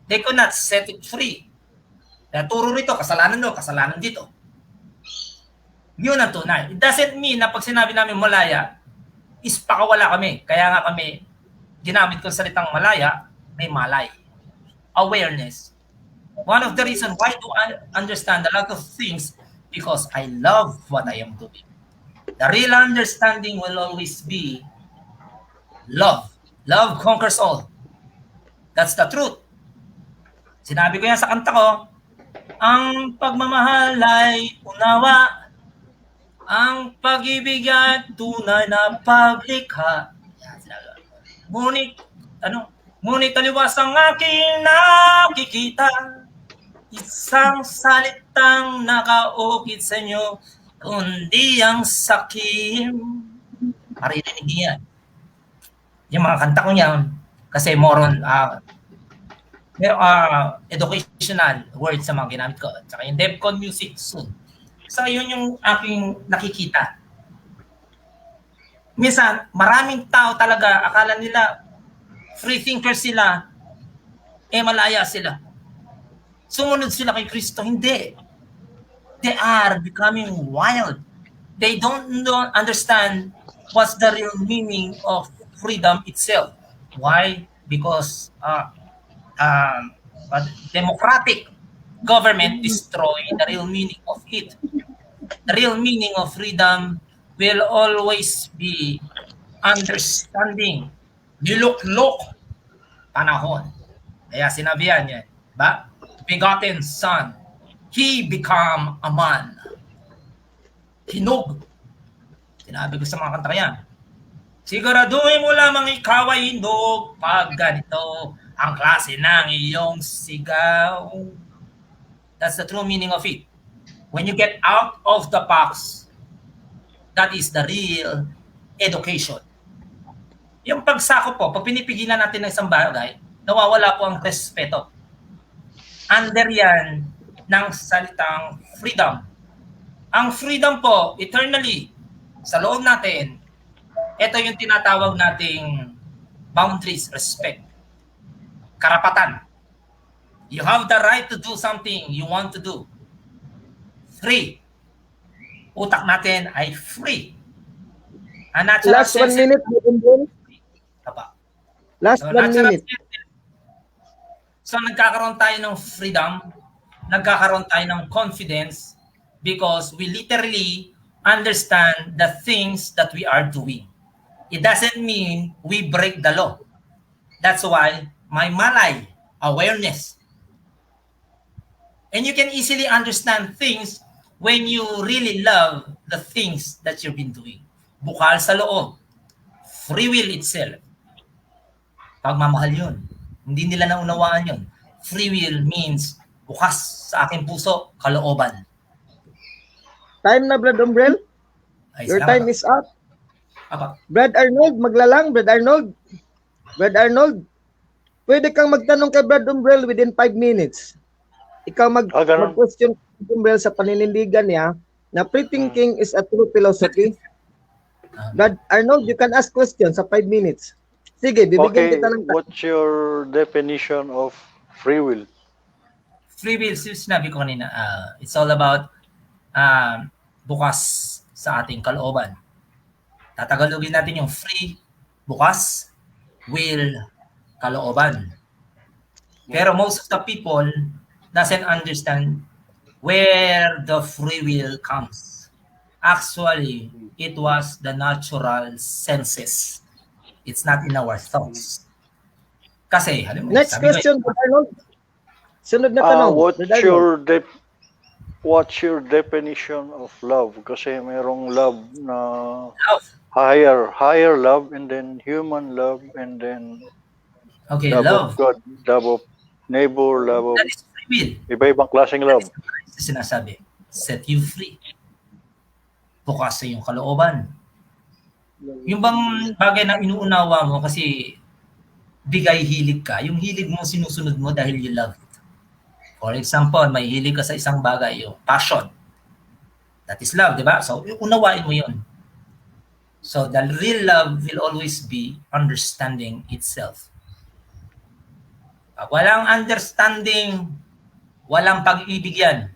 they could not set it free. Kaya turo rito, kasalanan dito. Yun ang tunay. It doesn't mean na pag sinabi namin malaya, is pakawala kami. Kaya nga kami, ginamit ko salitang malaya, may malay. Awareness. One of the reasons why do I understand a lot of things because I love what I am doing. The real understanding will always be love. Love conquers all. That's the truth. Sinabi ko yan sa kanta ko, ang pagmamahal ay unawa, ang pag-ibig ay tunay na paglikha. Ngunit taliwas ang aking nakikita, isang salitang nakaukit sa inyo, kundi ang sakim. Maririnig niyo yan. Yung mga kanta ko yan, kasi more on educational words sa mga ginamit ko. At saka yung DevCon music soon. So, yun yung aking nakikita. Minsan, maraming tao talaga, akala nila, free thinkers sila, malaya sila. Sumunod sila kay Kristo. Hindi. They are becoming wild. They don't understand what's the real meaning of freedom itself. Why? Because democratic government destroy the real meaning of it. The real meaning of freedom will always be understanding. Niluk-luk panahon. Kaya sinabihan niya, ba? Begotten son, he become a man. Hinog. Sinabi ko sa mga kanta yan. Siguraduhin mo lamang ikaw ay hinog pag ganito ang klase ng iyong sigaw. That's the true meaning of it. When you get out of the box, that is the real education. Yung pagsako po, pag pinipigilan natin ng isang bagay, nawawala po ang respeto. Under yan ng salitang freedom. Ang freedom po, eternally, sa loob natin, ito yung tinatawag nating boundaries, respect. Karapatan. You have the right to do something you want to do. Free. Utak natin ay free. A natural Last 1 minute, Apa. last 1 minute. So nagkakaroon tayo ng freedom, nagkakaroon tayo ng confidence because we literally understand the things that we are doing. It doesn't mean we break the law. That's why my malay, awareness. And you can easily understand things when you really love the things that you've been doing. Bukal sa loob. Free will itself. Pagmamahal yun. Hindi nila naunawaan yun. Free will means bukas sa aking puso, kalooban. Time na, Brad Umbrel. Ay, Your salamat. time is up. Apa. Brad Arnold, maglalang. Brad Arnold. Brad Arnold. Pwede kang magtanong kay Brad Umbrel within 5 minutes. Ikaw ganun. mag-question kay Brad Umbrel sa paninindigan niya na pre-thinking is a true philosophy. Brad Arnold, you can ask questions sa 5 minutes. Sige, bibigyan Okay, kita ng what's your definition of free will? Free will, sinabi ko kanina, it's all about bukas sa ating kalooban. Tatagalogin natin yung free, bukas, will, kalooban. Pero most of the people doesn't understand where the free will comes. Actually, it was the natural senses. It's not in our thoughts. Kasi, alam mo, Next sabi ko, question, Brad Arnold. Sunod na tanong. Brad Arnold. What's your definition of love? Kasi mayroong love na love. higher love, and then human love, and then Okay, love love. of God, love of neighbor, love of That is free will. iba-ibang klaseng love. Sinasabi, set you free. Bukas sa iyong kalooban. Yung bang bagay na inuunawa mo kasi bigay hilig ka, yung hilig mo sinusunod mo dahil you love it. For example, may hilig ka sa isang bagay, yung passion. That is love, di ba? So, unawain mo yun. So, the real love will always be understanding itself. Pag walang understanding, walang pag-ibig yan.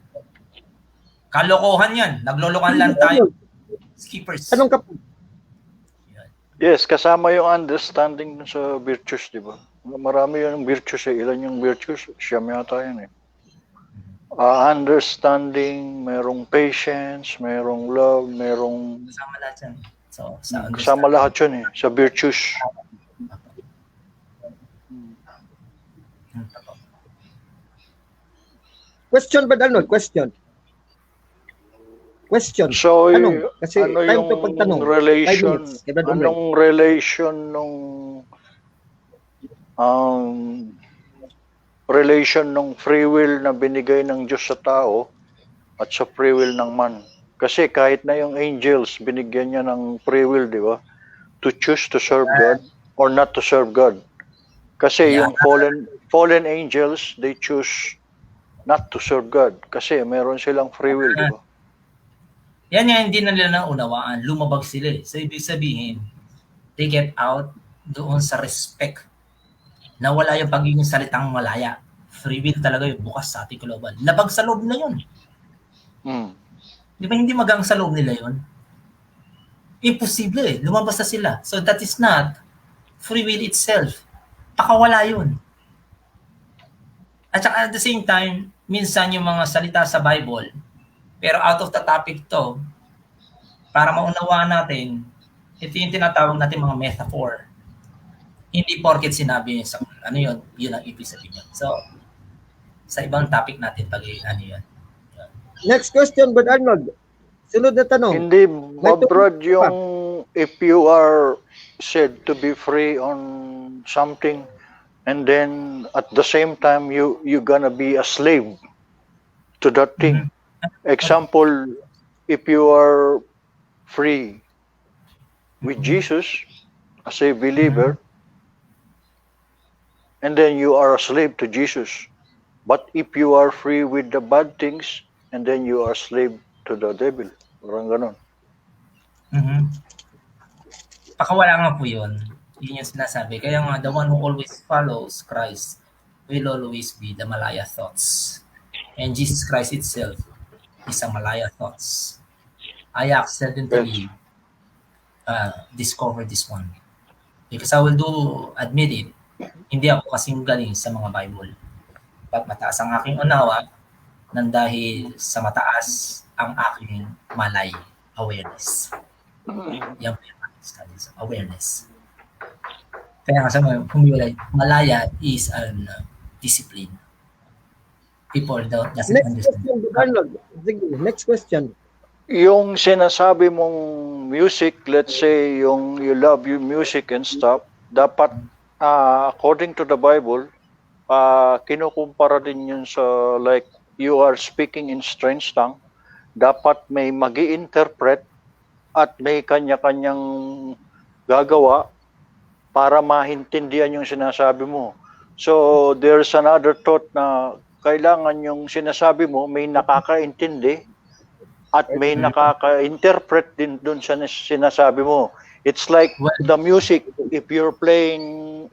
Kalokohan yan. Naglolokohan lang tayo. Skippers. Tanong ka po. Yes, kasama yung understanding dun sa virtues, di ba? Marami yung virtues eh. Ilan yung virtues? Siyam yata yun eh. Understanding, merong patience, merong love, merong... Kasama lahat yan. So, sa Kasama lahat yun eh, sa virtues. Question, Brad Arnold. Question. So, Tanong. Kasi ano time yung to pagtanong. 5 relation, minutes. Kay Brad Umbrel. anong relation nung free will na binigay ng Diyos sa tao at sa free will ng man? Kasi kahit na yung angels, binigyan niya ng free will, di ba? To choose to serve God or not to serve God. Kasi yung fallen angels, they choose not to serve God. Kasi meron silang free will, di ba? Yan nga hindi na nila naunawaan. Lumabag sila eh. So ibig sabihin, they get out doon sa respect. Nawala yung pagiging salitang malaya. Free will talaga yung bukas sa ating kalooban. Labag sa loob na yun. Di ba hindi magang sa loob nila yun? Imposible eh. Lumabas na sila. So that is not free will itself. Pakawala yun. At saka at the same time, minsan yung mga salita sa Bible, pero out of the topic to, para maunawaan natin, ito yung tinatawag natin mga metaphor. Hindi porket sinabi yun sa ano yun, yun ang ibig sabihin yun. So, sa ibang topic natin pag ano yun. Next question, Brad Arnold. Sunod na tanong. Hindi, Bob Rod, yung if you are said to be free on something and then at the same time you gonna be a slave to that thing. Example, if you are free with Jesus as a believer and then you are a slave to Jesus. But if you are free with the bad things and then you are slave to the devil. Parang ganon. Pakawala nga po yun. Yun yung sinasabi. Kaya nga, the one who always follows Christ will always be the Malaya thoughts. And Jesus Christ itself is a Malaya thoughts. I accidentally discovered this one. Because I will admit it, hindi ako kasing galing sa mga Bible. But mataas ang aking unawa nang dahil sa mataas ang aking malay awareness. Yan po yung studies awareness. Kaya nga sabi, malaya is an discipline. People doesn't understand. Next question. Yung sinasabi mong music, let's say yung you love your music and stuff, dapat according to the Bible, kinukumpara din yun sa like you are speaking in strange tongue, dapat may magi-interpret at may kanya-kanyang gagawa para maintindihan yung sinasabi mo. So there's another thought na kailangan yung sinasabi mo may nakakaintindi at may nakaka-interpret din dun sa sinasabi mo. It's like the music, if you're playing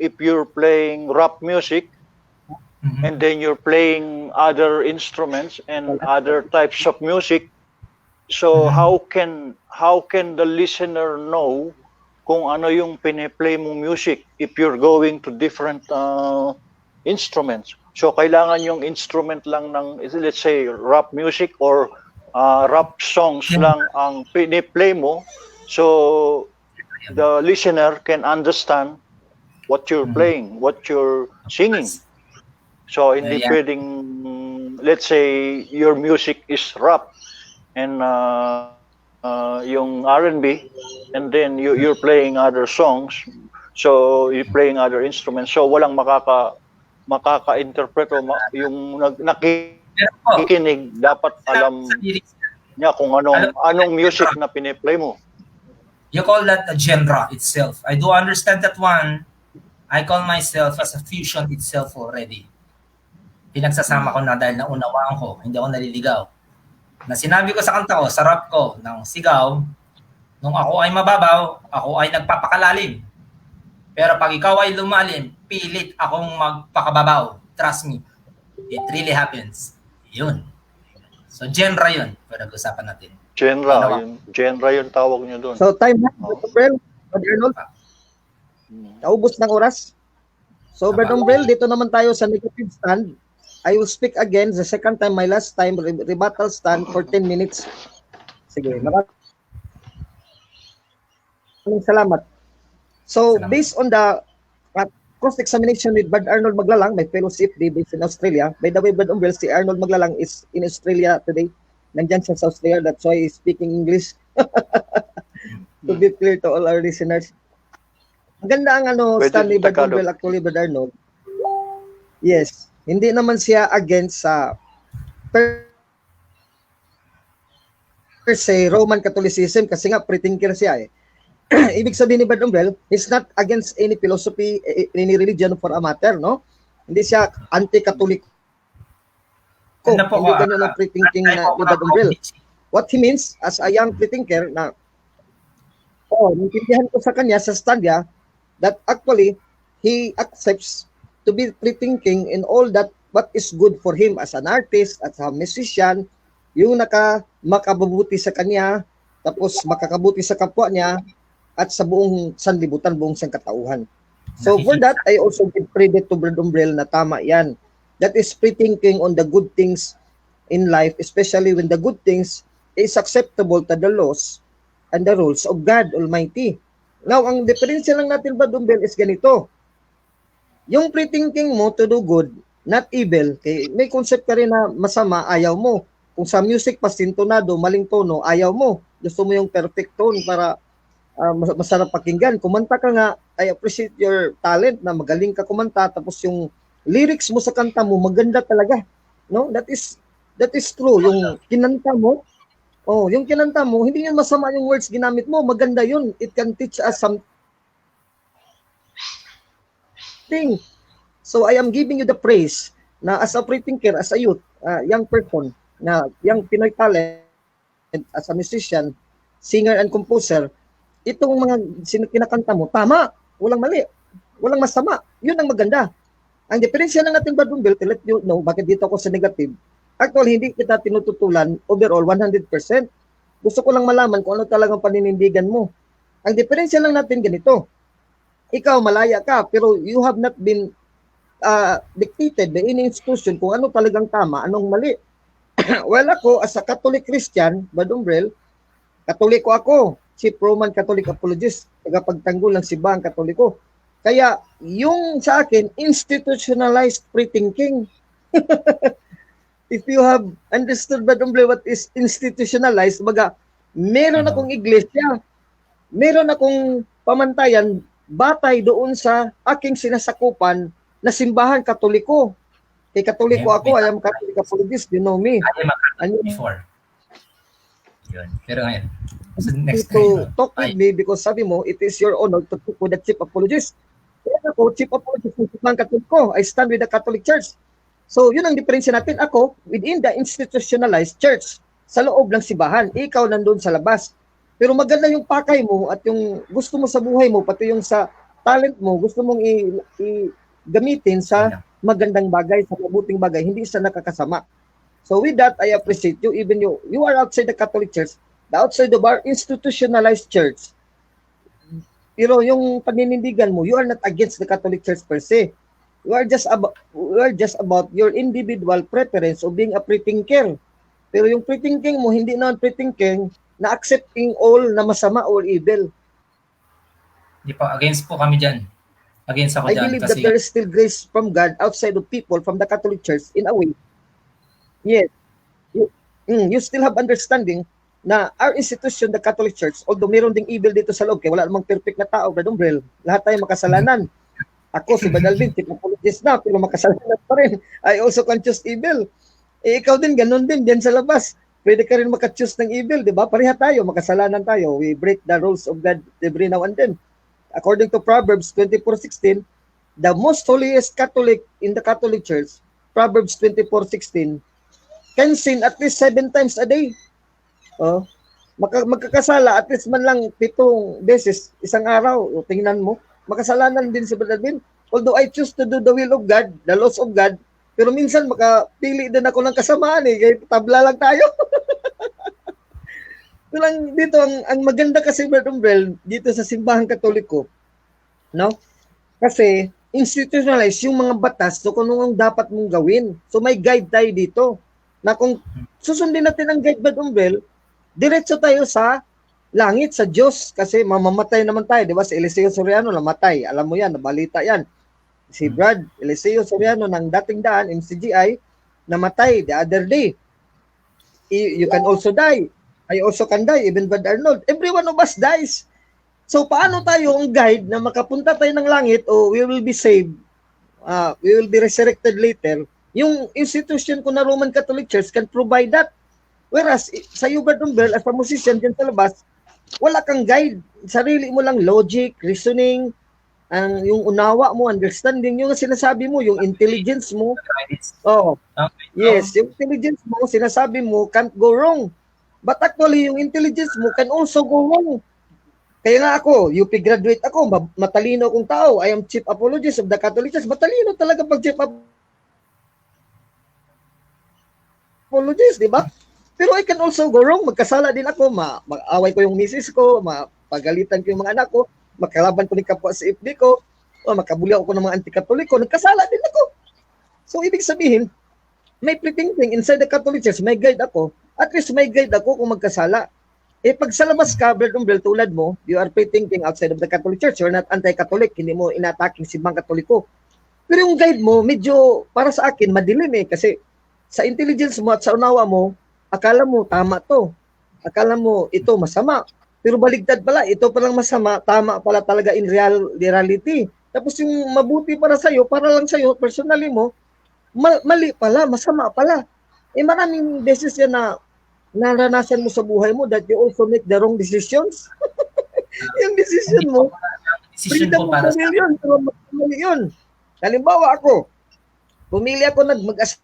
rap music, and then you're playing other instruments and other types of music, so how can the listener know kung ano yung pine-play mong music if you're going to different instruments? So kailangan yung instrument lang ng, let's say, rap music or rap songs lang ang pine-play mo, so the listener can understand what you're playing, what you're singing. So hindi pwedeng, let's say your music is rap and yung R&B, and then you're playing other songs, so you're playing other instruments, so walang makaka-interpret o yung nakikinig dapat alam niya kung anong music na pine-play mo. You call that a genre itself. I do understand that one. I call myself as a fusion itself already. Pinagsasama ko na dahil naunawaan ko, hindi ako naliligaw. Na sinabi ko sa kanta ko, sa rap ko, ng sigaw, nung ako ay mababaw, ako ay nagpapakalalim. Pero pag ikaw ay lumalim, pilit akong magpakababaw. Trust me, it really happens. Yun. So, genre yun. Pero nag-usapan natin. Genre yun tawag nyo doon. So, time na, Brad Arnold. Naubos ng oras. So, Brad Umbrel, dito naman tayo sa negative stand. I will speak again, the second time, my last time, rebuttal stand for 10 minutes. Sige, maraming salamat. So, based on the cross-examination with Brad Arnold Maglalang, my fellowship, based in Australia. By the way, Brad Umbrel, si Arnold Maglalang is in Australia today. Nandyan siya sa Australia, that's why he's speaking English. To be clear to all our listeners. Ang ganda ang stand ni Brad Umbrel, actually, Brad Arnold. Yes. Hindi naman siya against sa per se Roman Catholicism kasi nga pre-thinker siya eh. Ibig sabihin ni Brad Umbrel, he's not against any philosophy, any religion for a matter, no? Hindi siya anti-Catholic. Ano po, Hindi ganun ang pre-thinking na ni Brad Umbrel. What he means as a young pre-thinker na naintindihan ko sa kanya, sa stand niya, that actually, he accepts to be pre-thinking in all that what is good for him as an artist, as a musician, yung makabubuti sa kanya, tapos makakabuti sa kapwa niya, at sa buong sanlibutan, buong sangkatauhan. So for that, I also give credit to Brad Umbrel na tama yan. That is pre-thinking on the good things in life, especially when the good things is acceptable to the laws and the rules of God Almighty. Now, ang diferensya lang natin, Brad Umbrel, is ganito. Yung pre-thinking mo to do good, not evil, kay may concept ka rin na masama, ayaw mo. Kung sa music pa sintonado, maling tono, ayaw mo. Gusto mo yung perfect tone para masarap pakinggan. Kumanta ka nga, I appreciate your talent na magaling ka kumanta, tapos yung lyrics mo sa kanta mo, maganda talaga. No? That is true. Yung kinanta mo, yung kinanta mo, hindi yun masama yung words ginamit mo, maganda yun. It can teach us something. So I am giving you the praise na as a pre-thinker, as a youth, young person, na young Pinoy talent, as a musician, singer and composer, itong mga kinakanta mo, tama, walang mali, walang masama, yun ang maganda. Ang diferensya lang natin, Brad Umbrel, to let you know, bakit dito ako sa negative, actually, hindi kita tinututulan overall 100%. Gusto ko lang malaman kung ano talagang paninindigan mo. Ang diferensya lang natin ganito, ikaw malaya ka, pero you have not been dictated by any institution kung ano talagang tama, anong mali. Well, ako, as a Catholic Christian, Brad Umbrel, Katoliko ako, Chief Roman Catholic Apologist, tagapagtanggol ng Simbahang Katoliko. Kaya, yung sa akin, institutionalized pre-thinking. If you have understood, Brad Umbrel, what is institutionalized, meron akong iglesia, meron akong pamantayan, batay doon sa aking sinasakupan na Simbahang Katoliko. Kay Katoliko ako, I am Catholic Apologist, you know me. I am a Catholic before. Yun. Pero ngayon, next to talk with me because sabi mo, it is your honor to talk with the Chief Apologist. Kaya ako, Chief Apologist ng Simbahang Katoliko. I stand with the Catholic Church. So, yun ang diferensya natin. Ako, within the institutionalized church, sa loob ng simbahan, ikaw nandun sa labas. Pero maganda yung pakay mo at yung gusto mo sa buhay mo, pati yung sa talent mo, gusto mong gamitin sa magandang bagay, sa mabuting bagay, hindi sa nakakasama. So with that, I appreciate you. Even you are outside the Catholic Church, the outside of our institutionalized church. Pero yung paninindigan mo, you are not against the Catholic Church per se. You are just about your individual preference of being a pre-thinker. Pero yung pre-thinking mo, hindi naman pre-thinking na accepting all na masama or evil. Hindi po, against po kami dyan. Against ako I dyan. believe Kasi that there is still grace from God outside of people from the Catholic Church in a way. Yes. You still have understanding na our institution, the Catholic Church, although meron ding evil dito sa loob, kaya wala namang perfect na tao, Brad Umbrel. Lahat tayo makasalanan. Ako, si Brad Alvin, Chief Apologist na, pero makasalanan pa rin. I also can choose evil. Ikaw din, ganun din, diyan sa labas. Pwede ka rin maka-choose ng evil, di ba? Pareha tayo, makasalanan tayo. We break the rules of God every now and then. According to Proverbs 24:16, the most holiest Catholic in the Catholic Church, Proverbs 24:16, can sin at least 7 times a day. Magkakasala at least man lang 7 beses isang araw. Tingnan mo, makasalanan din si Brad Alvin. Although I choose to do the will of God, the laws of God, pero minsan makapili din ako ng kasamaan kaya tabla lang tayo. Dito ang maganda kasi, Brad Umbrel, dito sa Simbahang Katoliko, no? Kasi institutionalize yung mga batas so kung anong dapat mong gawin. So may guide tayo dito na kung susundin natin ang guide, Brad Umbrel, diretso tayo sa langit, sa Diyos, kasi mamamatay naman tayo, di ba? Si Eliseo Soriano namatay, alam mo yan, nabalita yan. Si Brad Eliseo Soriano ng dating daan, MCGI, namatay the other day. You can also die. I also can die, even Brad Arnold. Every one of us dies. So paano tayo ang guide na makapunta tayo ng langit o we will be saved, we will be resurrected later? Yung institution ko na Roman Catholic Church can provide that. Whereas, sa iyo, Brad Umbel, as a musician dyan sa labas, wala kang guide. Sarili mo lang logic, reasoning, ang yung unawa mo, understanding, yung sinasabi mo, yung intelligence mo. Oh, Okay. yes, yung intelligence mo, sinasabi mo, can't go wrong. But actually, yung intelligence mo can also go wrong. Kaya nga ako, UP graduate ako, matalino akong tao. I am chief apologist of the Catholic Church. Matalino talaga pag chief apologist, di ba? Pero I can also go wrong. Magkasala din ako. Mag-away ko yung misis ko, mapagalitan ko yung mga anak ko, makalaban ko ni kapwa sa FD ko, o makabuli ako ng mga anti-Katoliko, nagkasala din ako. So, ibig sabihin, may pretending inside the Catholic Church, may guide ako, at least may guide ako kung magkasala. Eh, pag sa labas ka, Brad Umbel, tulad mo, you are pretending outside of the Catholic Church, you're not anti-Catholic, hindi mo inataking simbang Katoliko. Pero yung guide mo, medyo, para sa akin, madilim eh, kasi sa intelligence mo at sa unawa mo, akala mo, tama to. Akala mo, ito masama. Pero baligtad pala, ito palang masama, tama pala talaga in reality. Tapos yung mabuti para sa'yo, para lang sa'yo, personally mo, mali pala, masama pala. Eh maraming beses yan na naranasan mo sa buhay mo that you also make the wrong decisions. Yung decision mo, Decision freedom po para of sa yun, pero mali yun. Halimbawa ako, pumili ako mag-asawa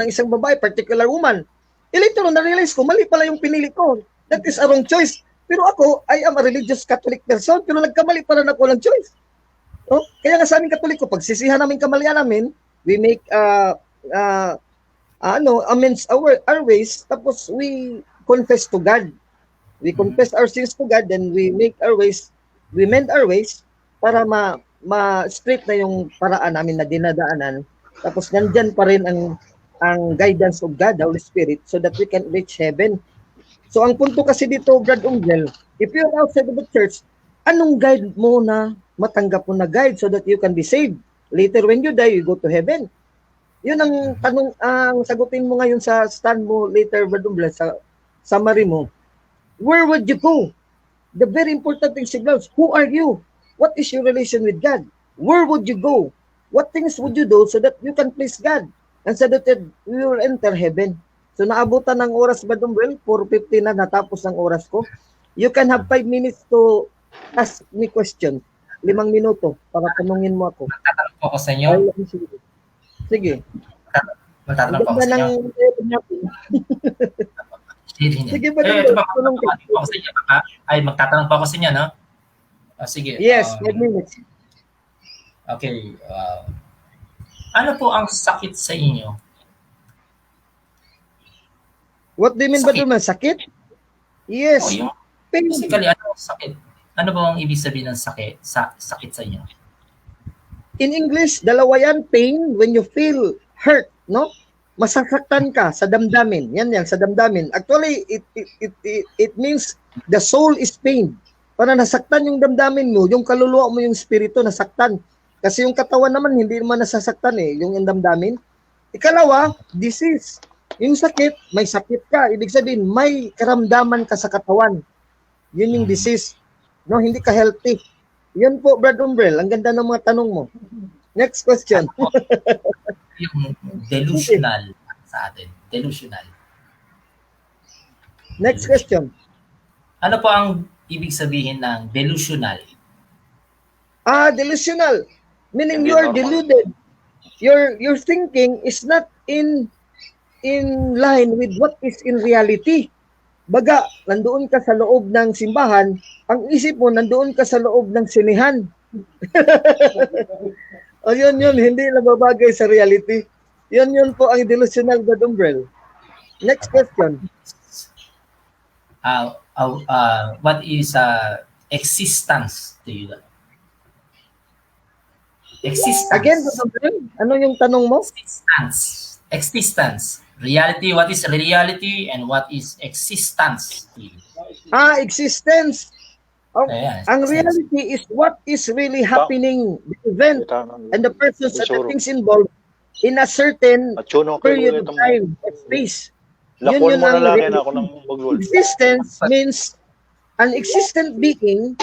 ng isang babae, particular woman. Later on, na-realize ko, mali pala yung pinili ko. That is a wrong choice. Pero ako, I am a religious Catholic person, pero nagkamali pala na ako ng choice. No? Kaya nga sa aming Katoliko, pag sisihan namin kamalian namin, we make amends our ways, tapos we confess to God. We confess our sins to God, then we make our ways, we mend our ways para ma-straight na yung paraan namin na dinadaanan. Tapos nandyan pa rin ang guidance of God, the Holy Spirit, so that we can reach heaven. So ang punto kasi dito, Brad Umbel, if you're outside of the church, anong guide mo na matanggap mo na guide so that you can be saved? Later when you die, you go to heaven. Yun ang tanong, ang sagutin mo ngayon sa stand mo later, Brad Umbel, sa summary mo. Where would you go? The very important thing, signals, who are you? What is your relation with God? Where would you go? What things would you do so that you can please God? And so that we will enter heaven. So naabutan ng oras, Brad Umbel, 4:50 na natapos ang oras ko. You can have 5 minutes to ask me question. 5 minuto para tanungin mo ako. Magtatanong po ako sa inyo. Sige. Magtatanong po ako sa inyo. Sige ba? Magtatanong po ako sa inyo. Ay, magtatanong po ako sa inyo, no? Sige. Yes, 5 minutes. Okay. Ano po ang sakit sa inyo? What do you mean ba naman? Sakit? Yes. Yung Pain. physically, ano ang sakit? Ano ba ang ibig sabihin ng sakit? Sakit sa inyo? In English, dalawa yan, pain, when you feel hurt, no? Masasaktan ka sa damdamin. Yan, sa damdamin. Actually, it means the soul is pain. Para nasaktan yung damdamin mo, yung kaluluwa mo, yung spirito, nasaktan. Kasi yung katawan naman, hindi naman nasasaktan yung damdamin. Ikalawa, disease. Yung sakit, may sakit ka. Ibig sabihin, may karamdaman ka sa katawan. Yun yung disease. No, hindi ka healthy. Yun po, Brad Umbel. Ang ganda ng mga tanong mo. Next question. Yung delusional sa atin. Delusional. Next question. Ano po ang ibig sabihin ng delusional? Delusional. Meaning you are deluded. Your thinking is not in line with what is in reality. Baga, nandoon ka sa loob ng simbahan, ang isip mo nandoon ka sa loob ng sinihan. O yun, hindi nababagay sa reality. Yun po ang delusional, Brad Umbel. Next question. What is existence to you? Existence. Again, Brad Umbel, ano yung tanong mo? Existence. Reality, what is reality and what is existence to you? Existence. Ayan, Ang reality is what is really happening, the event and the persons and the things involved in a certain period of time or space. Lakon mo na lang reality. ako ng maglul. Existence means an existent being,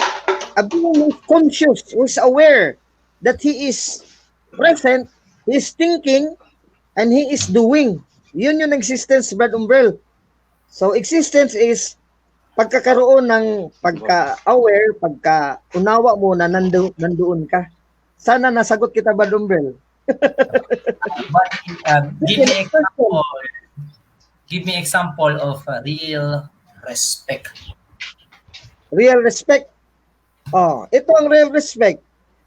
a being who is conscious, who is aware that he is present, he is thinking, and he is doing. Yun yung existence, Brad Umbrel. So, existence is pagkakaroon ng pagka-aware, pagka-unawa mo na nandoon ka. Sana nasagot kita, Brad Umbrel. But, give me example of real respect. Real respect. Oh, ito ang real respect.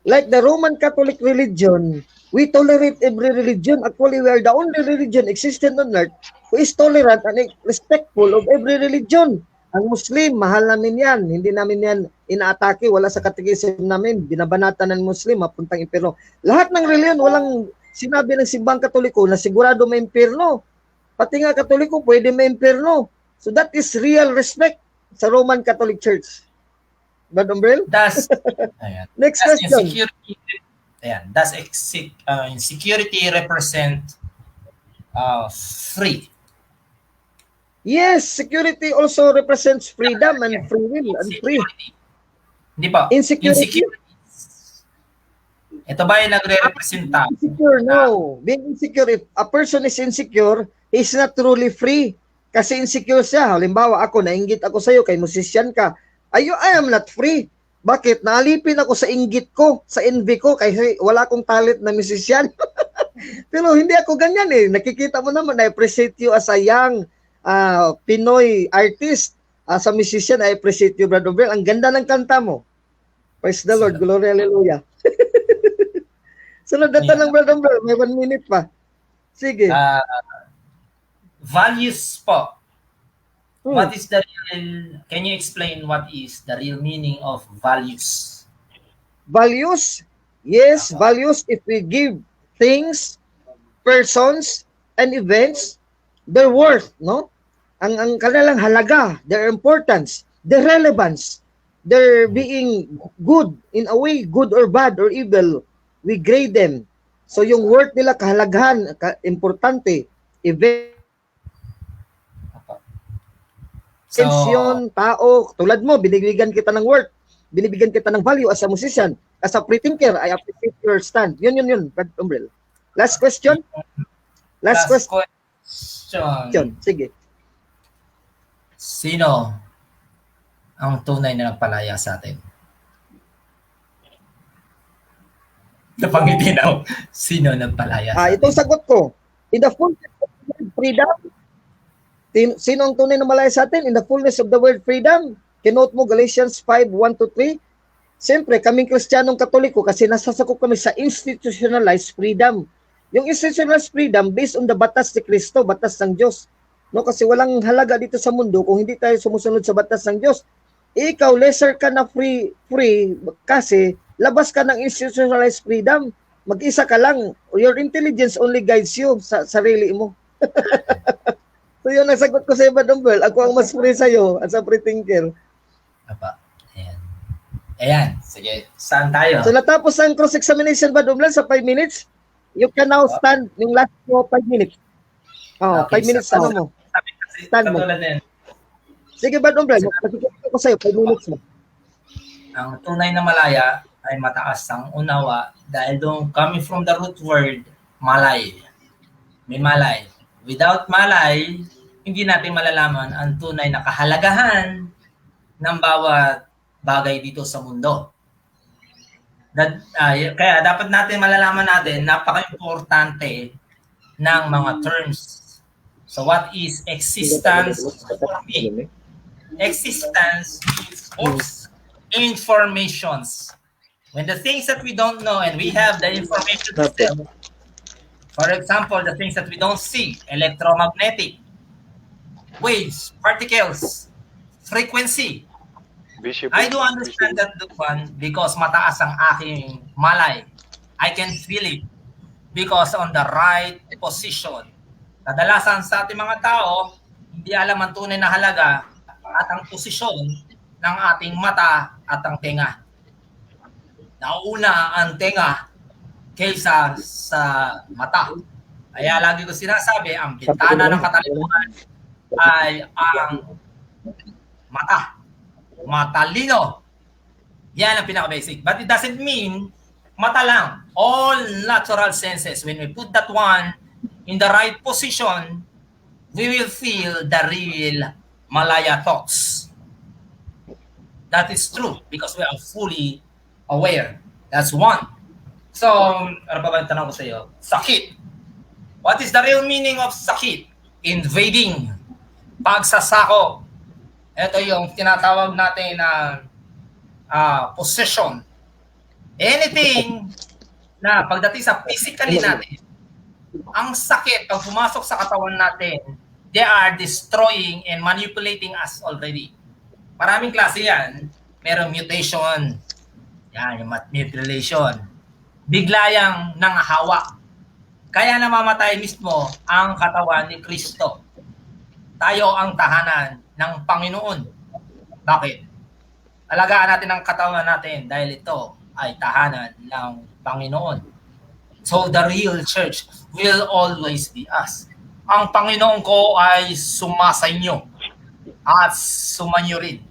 Like the Roman Catholic religion, we tolerate every religion. Actually, we are the only religion existent on earth who is tolerant and respectful of every religion. Ang Muslim, mahal namin yan. Hindi namin yan inaatake. Wala sa katekism namin. Binabanatan ng Muslim, mapuntang impyerno. Lahat ng reliyon, walang sinabi ng simbang Katoliko na sigurado may impyerno. Pati nga Katoliko, pwede may impyerno. So that is real respect sa Roman Catholic Church. Brad Umbrel? Does Next does question. insecurity represent free? Yes, security also represents freedom and free will and free. Hindi pa. Insecurity. Ito ba yung nagre-representa? Insecure, no. Being insecure, if a person is insecure, he's not truly free. Kasi insecure siya. Halimbawa, ako, nainggit ako sa'yo, kay musician ka. I am not free. Bakit? Naalipin ako sa inggit ko, sa envy ko, kasi wala akong talent na musician. Pero hindi ako ganyan eh. Nakikita mo naman, I appreciate you as a young Pinoy artist. As a musician, I appreciate you, Brad Umbrel. Ang ganda ng kanta mo. Praise the Lord. Glory, hallelujah. Sunod na tanong, Brad Umbrel. May 1 minute pa. Sige. Values po. What is the real, can you explain what is the real meaning of values? Values? Yes, values, if we give things, persons, and events their worth, no? Ang kanilang halaga, their importance, their relevance, their being good, in a way, good or bad or evil, we grade them. So yung worth nila, kahalagahan, importante, event, tao, tulad mo, binibigyan kita ng worth, binibigyan kita ng value as a musician, as a pre-thinker, I appreciate your stand. Yun, Brad Umbrel. Last question? Last question. Sige. Sino ang tunay na nagpalaya sa atin? Napangiti na. Sino nagpalaya sa atin? Itong sagot ko. In the fullness of the word freedom, sino ang tunay na malaya sa atin? In the fullness of the word freedom, kinote mo Galatians 5:1-3. Siyempre, kaming Kristiyanong Katoliko kasi nasasakop kami sa institutionalized freedom. Yung institutionalized freedom based on the batas ni Kristo, batas ng Diyos. No, kasi walang halaga dito sa mundo kung hindi tayo sumusunod sa batas ng Diyos. Ikaw, lesser ka na free kasi labas ka ng institutionalized freedom. Mag-isa ka lang. Your intelligence only guides you sa sarili mo. So yun ang sagot ko sa Brad Umbrel. Ako ang mas free sa'yo as a pre-thinker. Apa. Ayan. Sige. Saan tayo? So natapos ang cross-examination, Brad Umbrel, sa 5 minutes. You can now stand yung last mo 5 minutes. Okay, 5 minutes so, mo. Stand mo. Din. Sige, Brad Umbrel. Pakikita ko sa'yo, 5 minutes mo. Ang tunay na malaya ay mataas ang unawa dahil doon coming from the root word, malay. May malay. Without malay, hindi natin malalaman ang tunay na kahalagahan ng bawat bagay dito sa mundo. Kaya dapat natin malalaman natin, napaka-importante ng mga terms. So what is existence for me? Existence is informations. When the things that we don't know and we have the information system, for example, the things that we don't see, electromagnetic, waves, particles, frequency. I do understand that one because mataas ang aking malay. I can feel it because on the right position. Kadalasan sa ating mga tao, hindi alam ang tunay na halaga at ang posisyon ng ating mata at ang tenga. Nauna ang tenga kaysa sa mata. Kaya lagi ko sinasabi, ang bintana ng katalinuhan ay ang mata. Matalino. Yan ang pinaka-basic. But it doesn't mean mata lang. All natural senses, when we put that one in the right position, we will feel the real Malaya thoughts. That is true because we are fully aware. That's one. So, ano pa ba yung tanong ko sa iyo? Sakit. What is the real meaning of sakit? Invading. Pagsasako. Ito yung tinatawag natin na possession. Anything na pagdating sa physically natin, ang sakit, pag pumasok sa katawan natin, they are destroying and manipulating us already. Maraming klase yan. Merong mutation. Yan, yung mutilation. Bigla yang nangahawa. Kaya namamatay mismo ang katawan ni Kristo. Tayo ang tahanan ng Panginoon. Bakit? Alagaan natin ang katawan natin dahil ito ay tahanan ng Panginoon. So the real church will always be us. Ang Panginoon ko ay sumasainyo at sumanyo rin.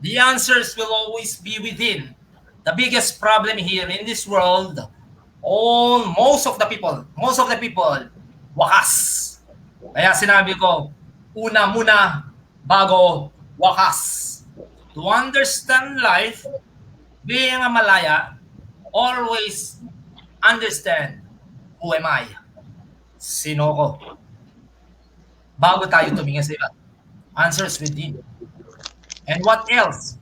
The answers will always be within. The biggest problem here in this world, most of the people, wakas. Kaya sinabi ko, una muna bago wakas. To understand life, being a Malaya, always understand who am I? Sino ko? Bago tayo tumingin sa iba. Answers within. And what else?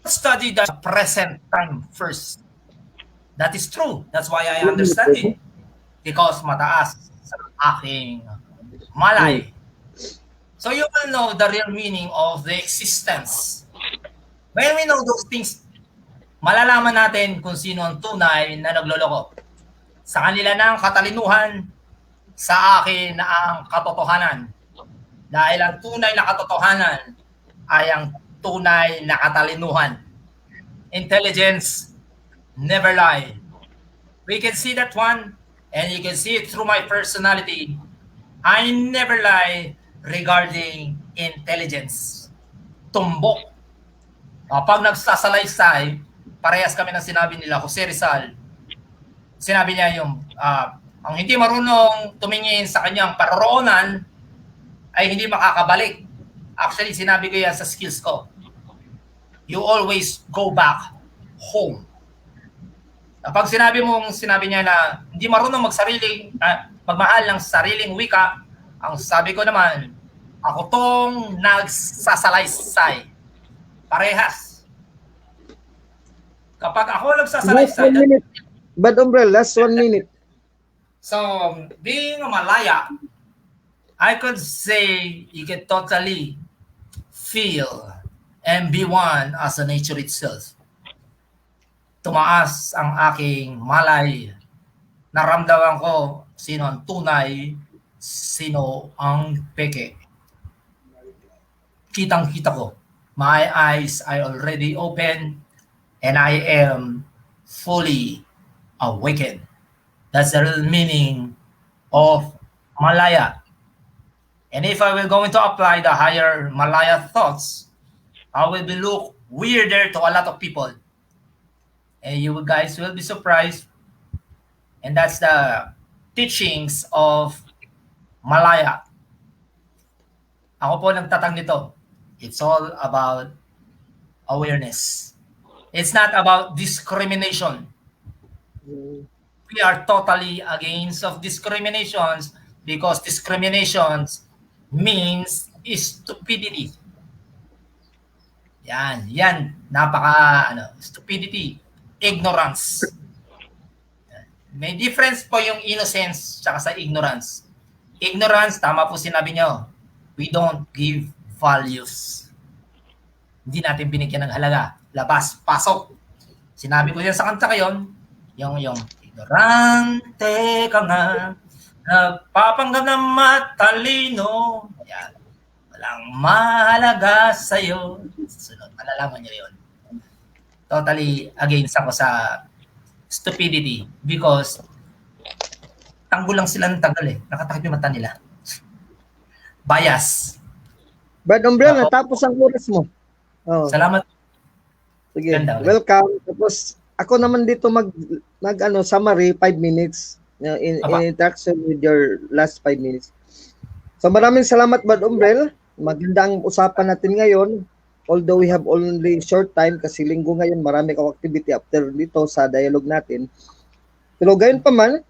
Study the present time first. That is true. That's why I understand it. Because mataas sa aking malay. So you will know the real meaning of the existence. When we know those things, malalaman natin kung sino ang tunay na nagloloko. Sa kanila na ang katalinuhan, sa akin na ang katotohanan. Dahil ang tunay na katotohanan ay ang tunay na katalinuhan. Intelligence never lie. We can see that one, and you can see it through my personality. I never lie regarding intelligence. Tumbok. Pag nagsasalaysay, parehas kami ng sinabi nila, Jose Rizal. Sinabi niya yung, ang hindi marunong tumingin sa kanyang paroroonan ay hindi makakabalik. Actually, sinabi ko yan sa skills ko. You always go back home. Kapag sinabi niya na hindi marunong magmahal ng sariling wika, ang sabi ko naman, ako tong nagsasalaysay. Parehas. Kapag ako nagsasalaysay, Bad Umbrel, last 1 minute. so being a Malaya, I could say you can totally feel and be one as a nature itself. Tumaas ang aking malay. Naramdaman ko sino ang tunay, sino ang peke. Kitang-kita ko. My eyes are already open and I am fully awakened. That's the real meaning of Malaya. And if I will going to apply the higher Malaya thoughts, I will be look weirder to a lot of people. And you guys will be surprised. And that's the teachings of Malaya. Ako po nagtatag nito. It's all about awareness. It's not about discrimination. We are totally against of discriminations because discriminations means stupidity. Yan, stupidity, ignorance. May difference po yung innocence tsaka sa ignorance. Ignorance, tama po sinabi nyo, we don't give values. Hindi natin binigyan ng halaga. Labas, pasok. Sinabi ko yan sa kanta ngayon, yung ignorante ka nga, nagpapanggap na matalino. Yan. Walang mahalaga sa'yo. Sunod, malalaman nyo yun. Totally against ako sa stupidity because tanggol lang sila ng tagal eh. Nakatakip yung mata nila. Bias. Bad Umbrel, natapos ang oras mo. Oh. Salamat. Sige, Ganda ulit. welcome. Tapos, ako naman dito summary 5 minutes Aba. in interaction with your last 5 minutes. So maraming salamat Brad Umbrel. Magandang usapan natin ngayon. Although we have only short time kasi linggo ngayon, marami akong activity after dito sa dialogue natin. Pero gayon pa man,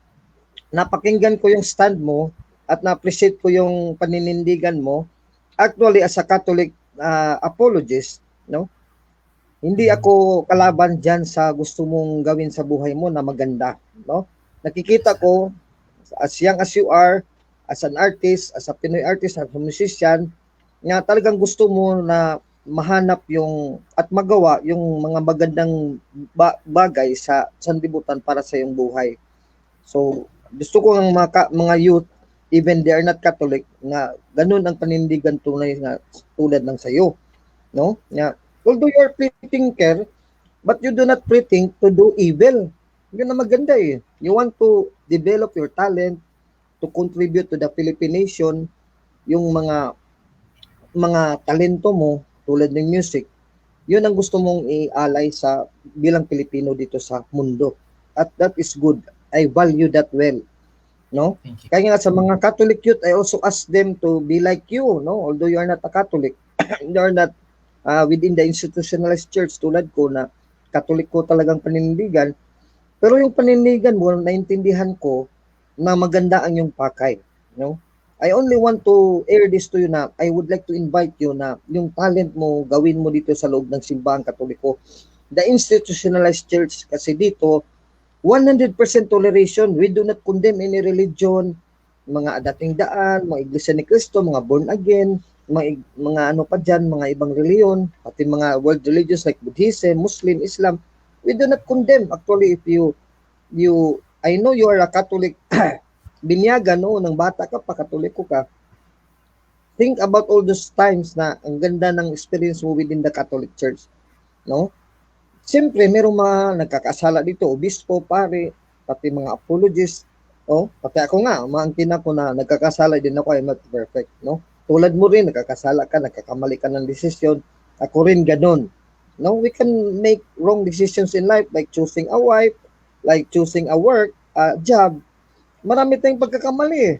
napakinggan ko yung stand mo at na-appreciate ko yung paninindigan mo. Actually, as a Catholic apologist, no? Hindi ako kalaban dyan sa gusto mong gawin sa buhay mo na maganda, no? Nakikita ko, as young as you are, as an artist, as a Pinoy artist, as a musician, nga talagang gusto mo na mahanap yung at magawa yung mga magandang bagay sa sanlibutan para sa iyong buhay. So, gusto ko ng mga youth, even they are not Catholic, na ganun ang panindigan tunay na tulad ng sayo. No? Nga, although you are pre-thinker, but you do not pre-think to do evil. Yun na maganda eh. You want to develop your talent to contribute to the Philippine nation, yung mga talento mo tulad ng music, yun ang gusto mong i-alay sa bilang Pilipino dito sa mundo. At that is good. I value that well. No? Thank you. Kaya nga sa mga Catholic youth, I also ask them to be like you, no? Although you are not a Catholic, you are not within the institutionalized church tulad ko na Catholic ko talagang panindigan. Pero yung panindigan mo, naintindihan ko na maganda ang yung pakay, no? I only want to air this to you na I would like to invite you na yung talent mo gawin mo dito sa loob ng simbahang Katoliko. The institutionalized church kasi dito 100% toleration. We do not condemn any religion, mga dating daan, mga iglesia ni Cristo, mga born again, mga ano pa dyan, mga ibang reliyon, pati mga world religions like Buddhism, Muslim, Islam. We do not condemn. Actually, if you I know you are a Catholic binyagan, no, ng bata ka pa, Katoliko ka. Think about all those times na ang ganda ng experience mo within the Catholic Church, no? Siyempre, merong mga nagkakasala dito, obispo, pare, pati mga apologists, oh, pati ako nga, maangkin ako na nagkakasala din ako, I'm not perfect, no? Tulad mo rin, nagkakasala ka, nagkakamali ka ng desisyon, ako rin ganun. No, we can make wrong decisions in life like choosing a wife, like choosing a work, job. Marami tayong pagkakamali eh.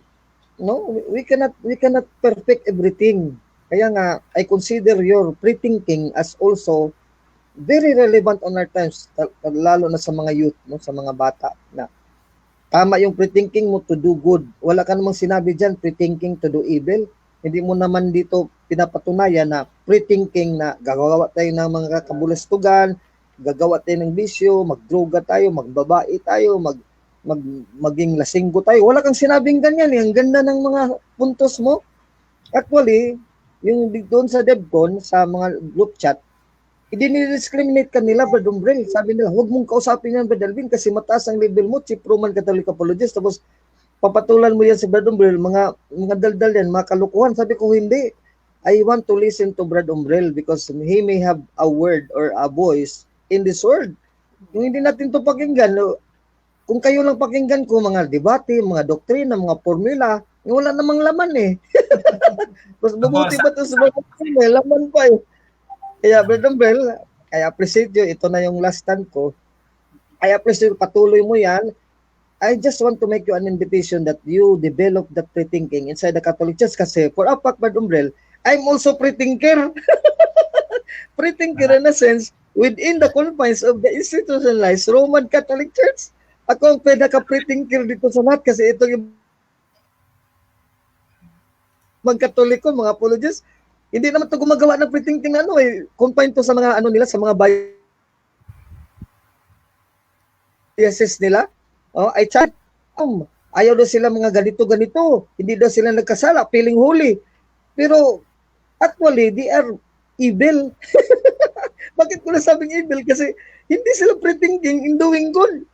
No, we cannot perfect everything. Kaya nga, I consider your pre-thinking as also very relevant on our times, lalo na sa mga youth, no, sa mga bata na tama yung pre-thinking mo to do good. Wala ka namang sinabi dyan, pre-thinking to do evil. Hindi mo naman dito pinapatunayan na pre-thinking na gagawa tayo ng mga kabulastugan, gagawa tayo ng bisyo, magdroga tayo, magbabae tayo, maging lasinggo tayo. Wala kang sinabing ganyan eh. Ang ganda ng mga puntos mo. Actually, yung doon sa DevCon, sa mga group chat, i-discriminate ka nila, Brad Umbrel. Sabi nila, huwag mong kausapin yan, Brad Alvin, kasi mataas ang level mo, Chief Roman Catholic Apologist. Tapos, papatulan mo yan si Brad Umbrel, mga daldal yan, mga kalukuhan. Sabi ko, hindi. I want to listen to Brad Umbrel because he may have a word or a voice in this world. Kung hindi natin to pakinggan, kung kayo lang pakinggan ko, mga debate, mga doktrina, mga formula, wala namang laman eh. Mas mabuti pa ito sa mga laman pa eh. Kaya, Brad Umbrel, I appreciate you. Ito na yung last stand ko. I appreciate you. Patuloy mo yan. I just want to make you an invitation that you develop that pre-thinking inside the Catholic Church kasi for a fact, Brad Umbrel, I'm also pre-thinker. Pre-thinker in a sense within the confines of the institutionalized Roman Catholic Church. Ako ang pinaka-pre-thinker dito sa lahat kasi ito yung mga Katoliko, mga apologists. Hindi naman ito gumagawa ng pre-thinking na confined to sa mga nila, sa mga biases nila. Oh, I chat. Ayaw daw sila mga ganito. Hindi daw sila nagkasala, feeling holy. Pero actually, they are evil. Bakit ko nasabing evil? Kasi hindi sila pre-thinking in doing good.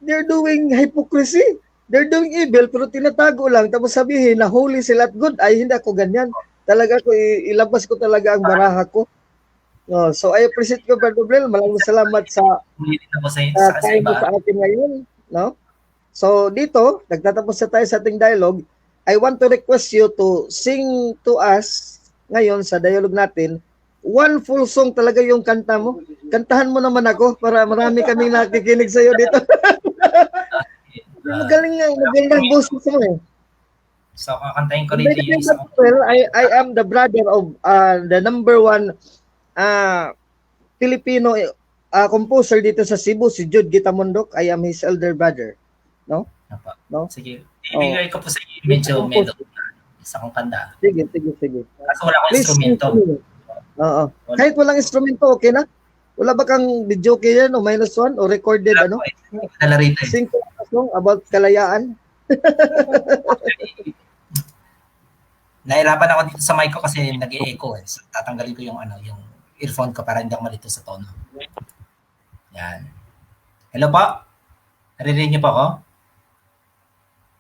They're doing hypocrisy. They're doing evil, pero tinatago lang. Tapos sabihin na holy sila at good. Ay, hindi ako ganyan. Talaga ko, ilabas ko talaga ang baraha ko. So, I appreciate ko, Brad Umbrel. Maraming salamat sa time mo sa atin ngayon. No? So, dito, nagtatapos na tayo sa ating dialogue. I want to request you to sing to us ngayon sa dialogue natin one full song talaga yung kanta mo. Kantahan mo naman ako para marami kaming nakikinig sa iyo dito. Magaling nga, magandang boses mo eh. So, kakantahin ko rin yung isa ko. Well, I am the brother of the number one Filipino composer dito sa Cebu, si Jude Gitamondok. I am his elder brother. No? Apa. No? Sige. Ibigay ko po sa inyo medyo medyo isa kong kanta. Sige. Kaso wala akong Please, instrumento. Oo. Kahit walang instrumento, okay na? Wala ba kang video kay yan o -1 o recorded ano? Dala rito. Sing song about kalayaan? Nahirapan ako dito sa mic ko kasi nag-e-echo eh. So, tatanggalin ko yung yung earphone ko para hindi ako malito sa tono. Yan. Hello po? Naririnig niyo po ako?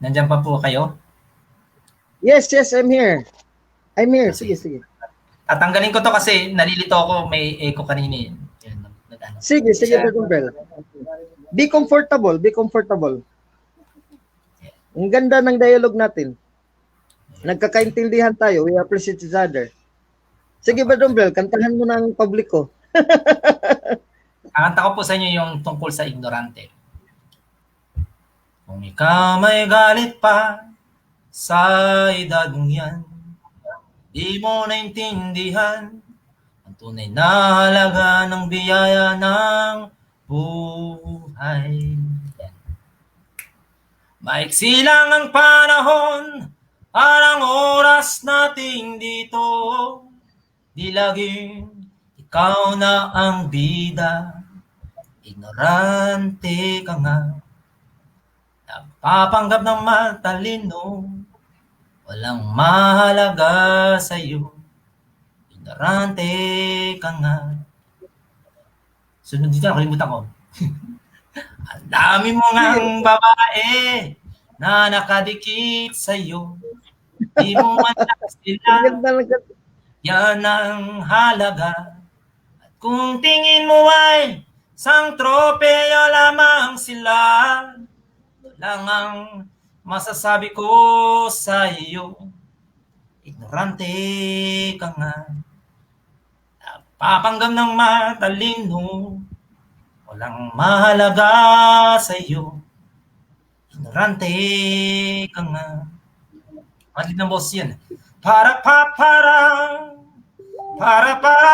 Nandiyan pa po kayo? Yes, I'm here. I'm here. Sige. Tatanggalin ko to kasi nalilito ako, may echo kanina eh. Yan, nag-ano. Sige, Brother Bell. Be comfortable. Ang ganda ng dialogue natin. Nagkakaintindihan tayo. We appreciate each other. Sige, Brother Bell, kantahan mo ng publiko. Kakanta ko po sa inyo yung tungkol sa ignorante. Kung ikaw may galit pa sa edad mong yan, di mo naintindihan ang tunay na halaga ng biyaya ng buhay. Yan. Maiksi lang ang panahon, parang oras nating dito. Di laging ikaw na ang bida, ignorante ka nga. Nagpapanggap ng matalino, walang mahalaga sa'yo, ignorante ka nga. Sunod dito, nakalimutan ko. Ang dami mo ngang babae na nakadikit sa'yo, di mo man lang sila, yan ang halaga. At kung tingin mo ay sang tropeyo lamang sila, lang ang masasabi ko sa iyo, ignorante ka nga. Nagpapanggap ng matalino, walang mahalaga sa iyo, ignorante ka nga. Malit ng boss yan. Para tang, tarapang.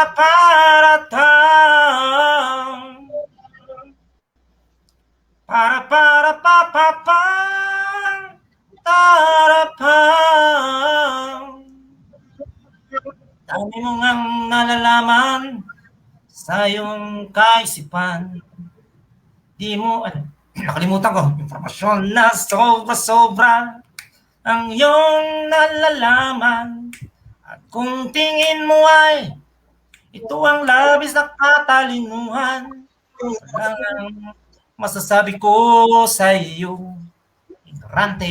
Dami mo ngang nalalaman sa iyong kaisipan. Di mo, nakalimutan ko, impormasyon na sobra-sobra ang iyong nalalaman. At kung tingin mo ay ito ang labis na katalinuhan, ang masasabi ko sa iyo, ignorante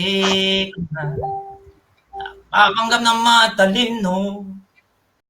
ka na. Napapanggap ng matalino,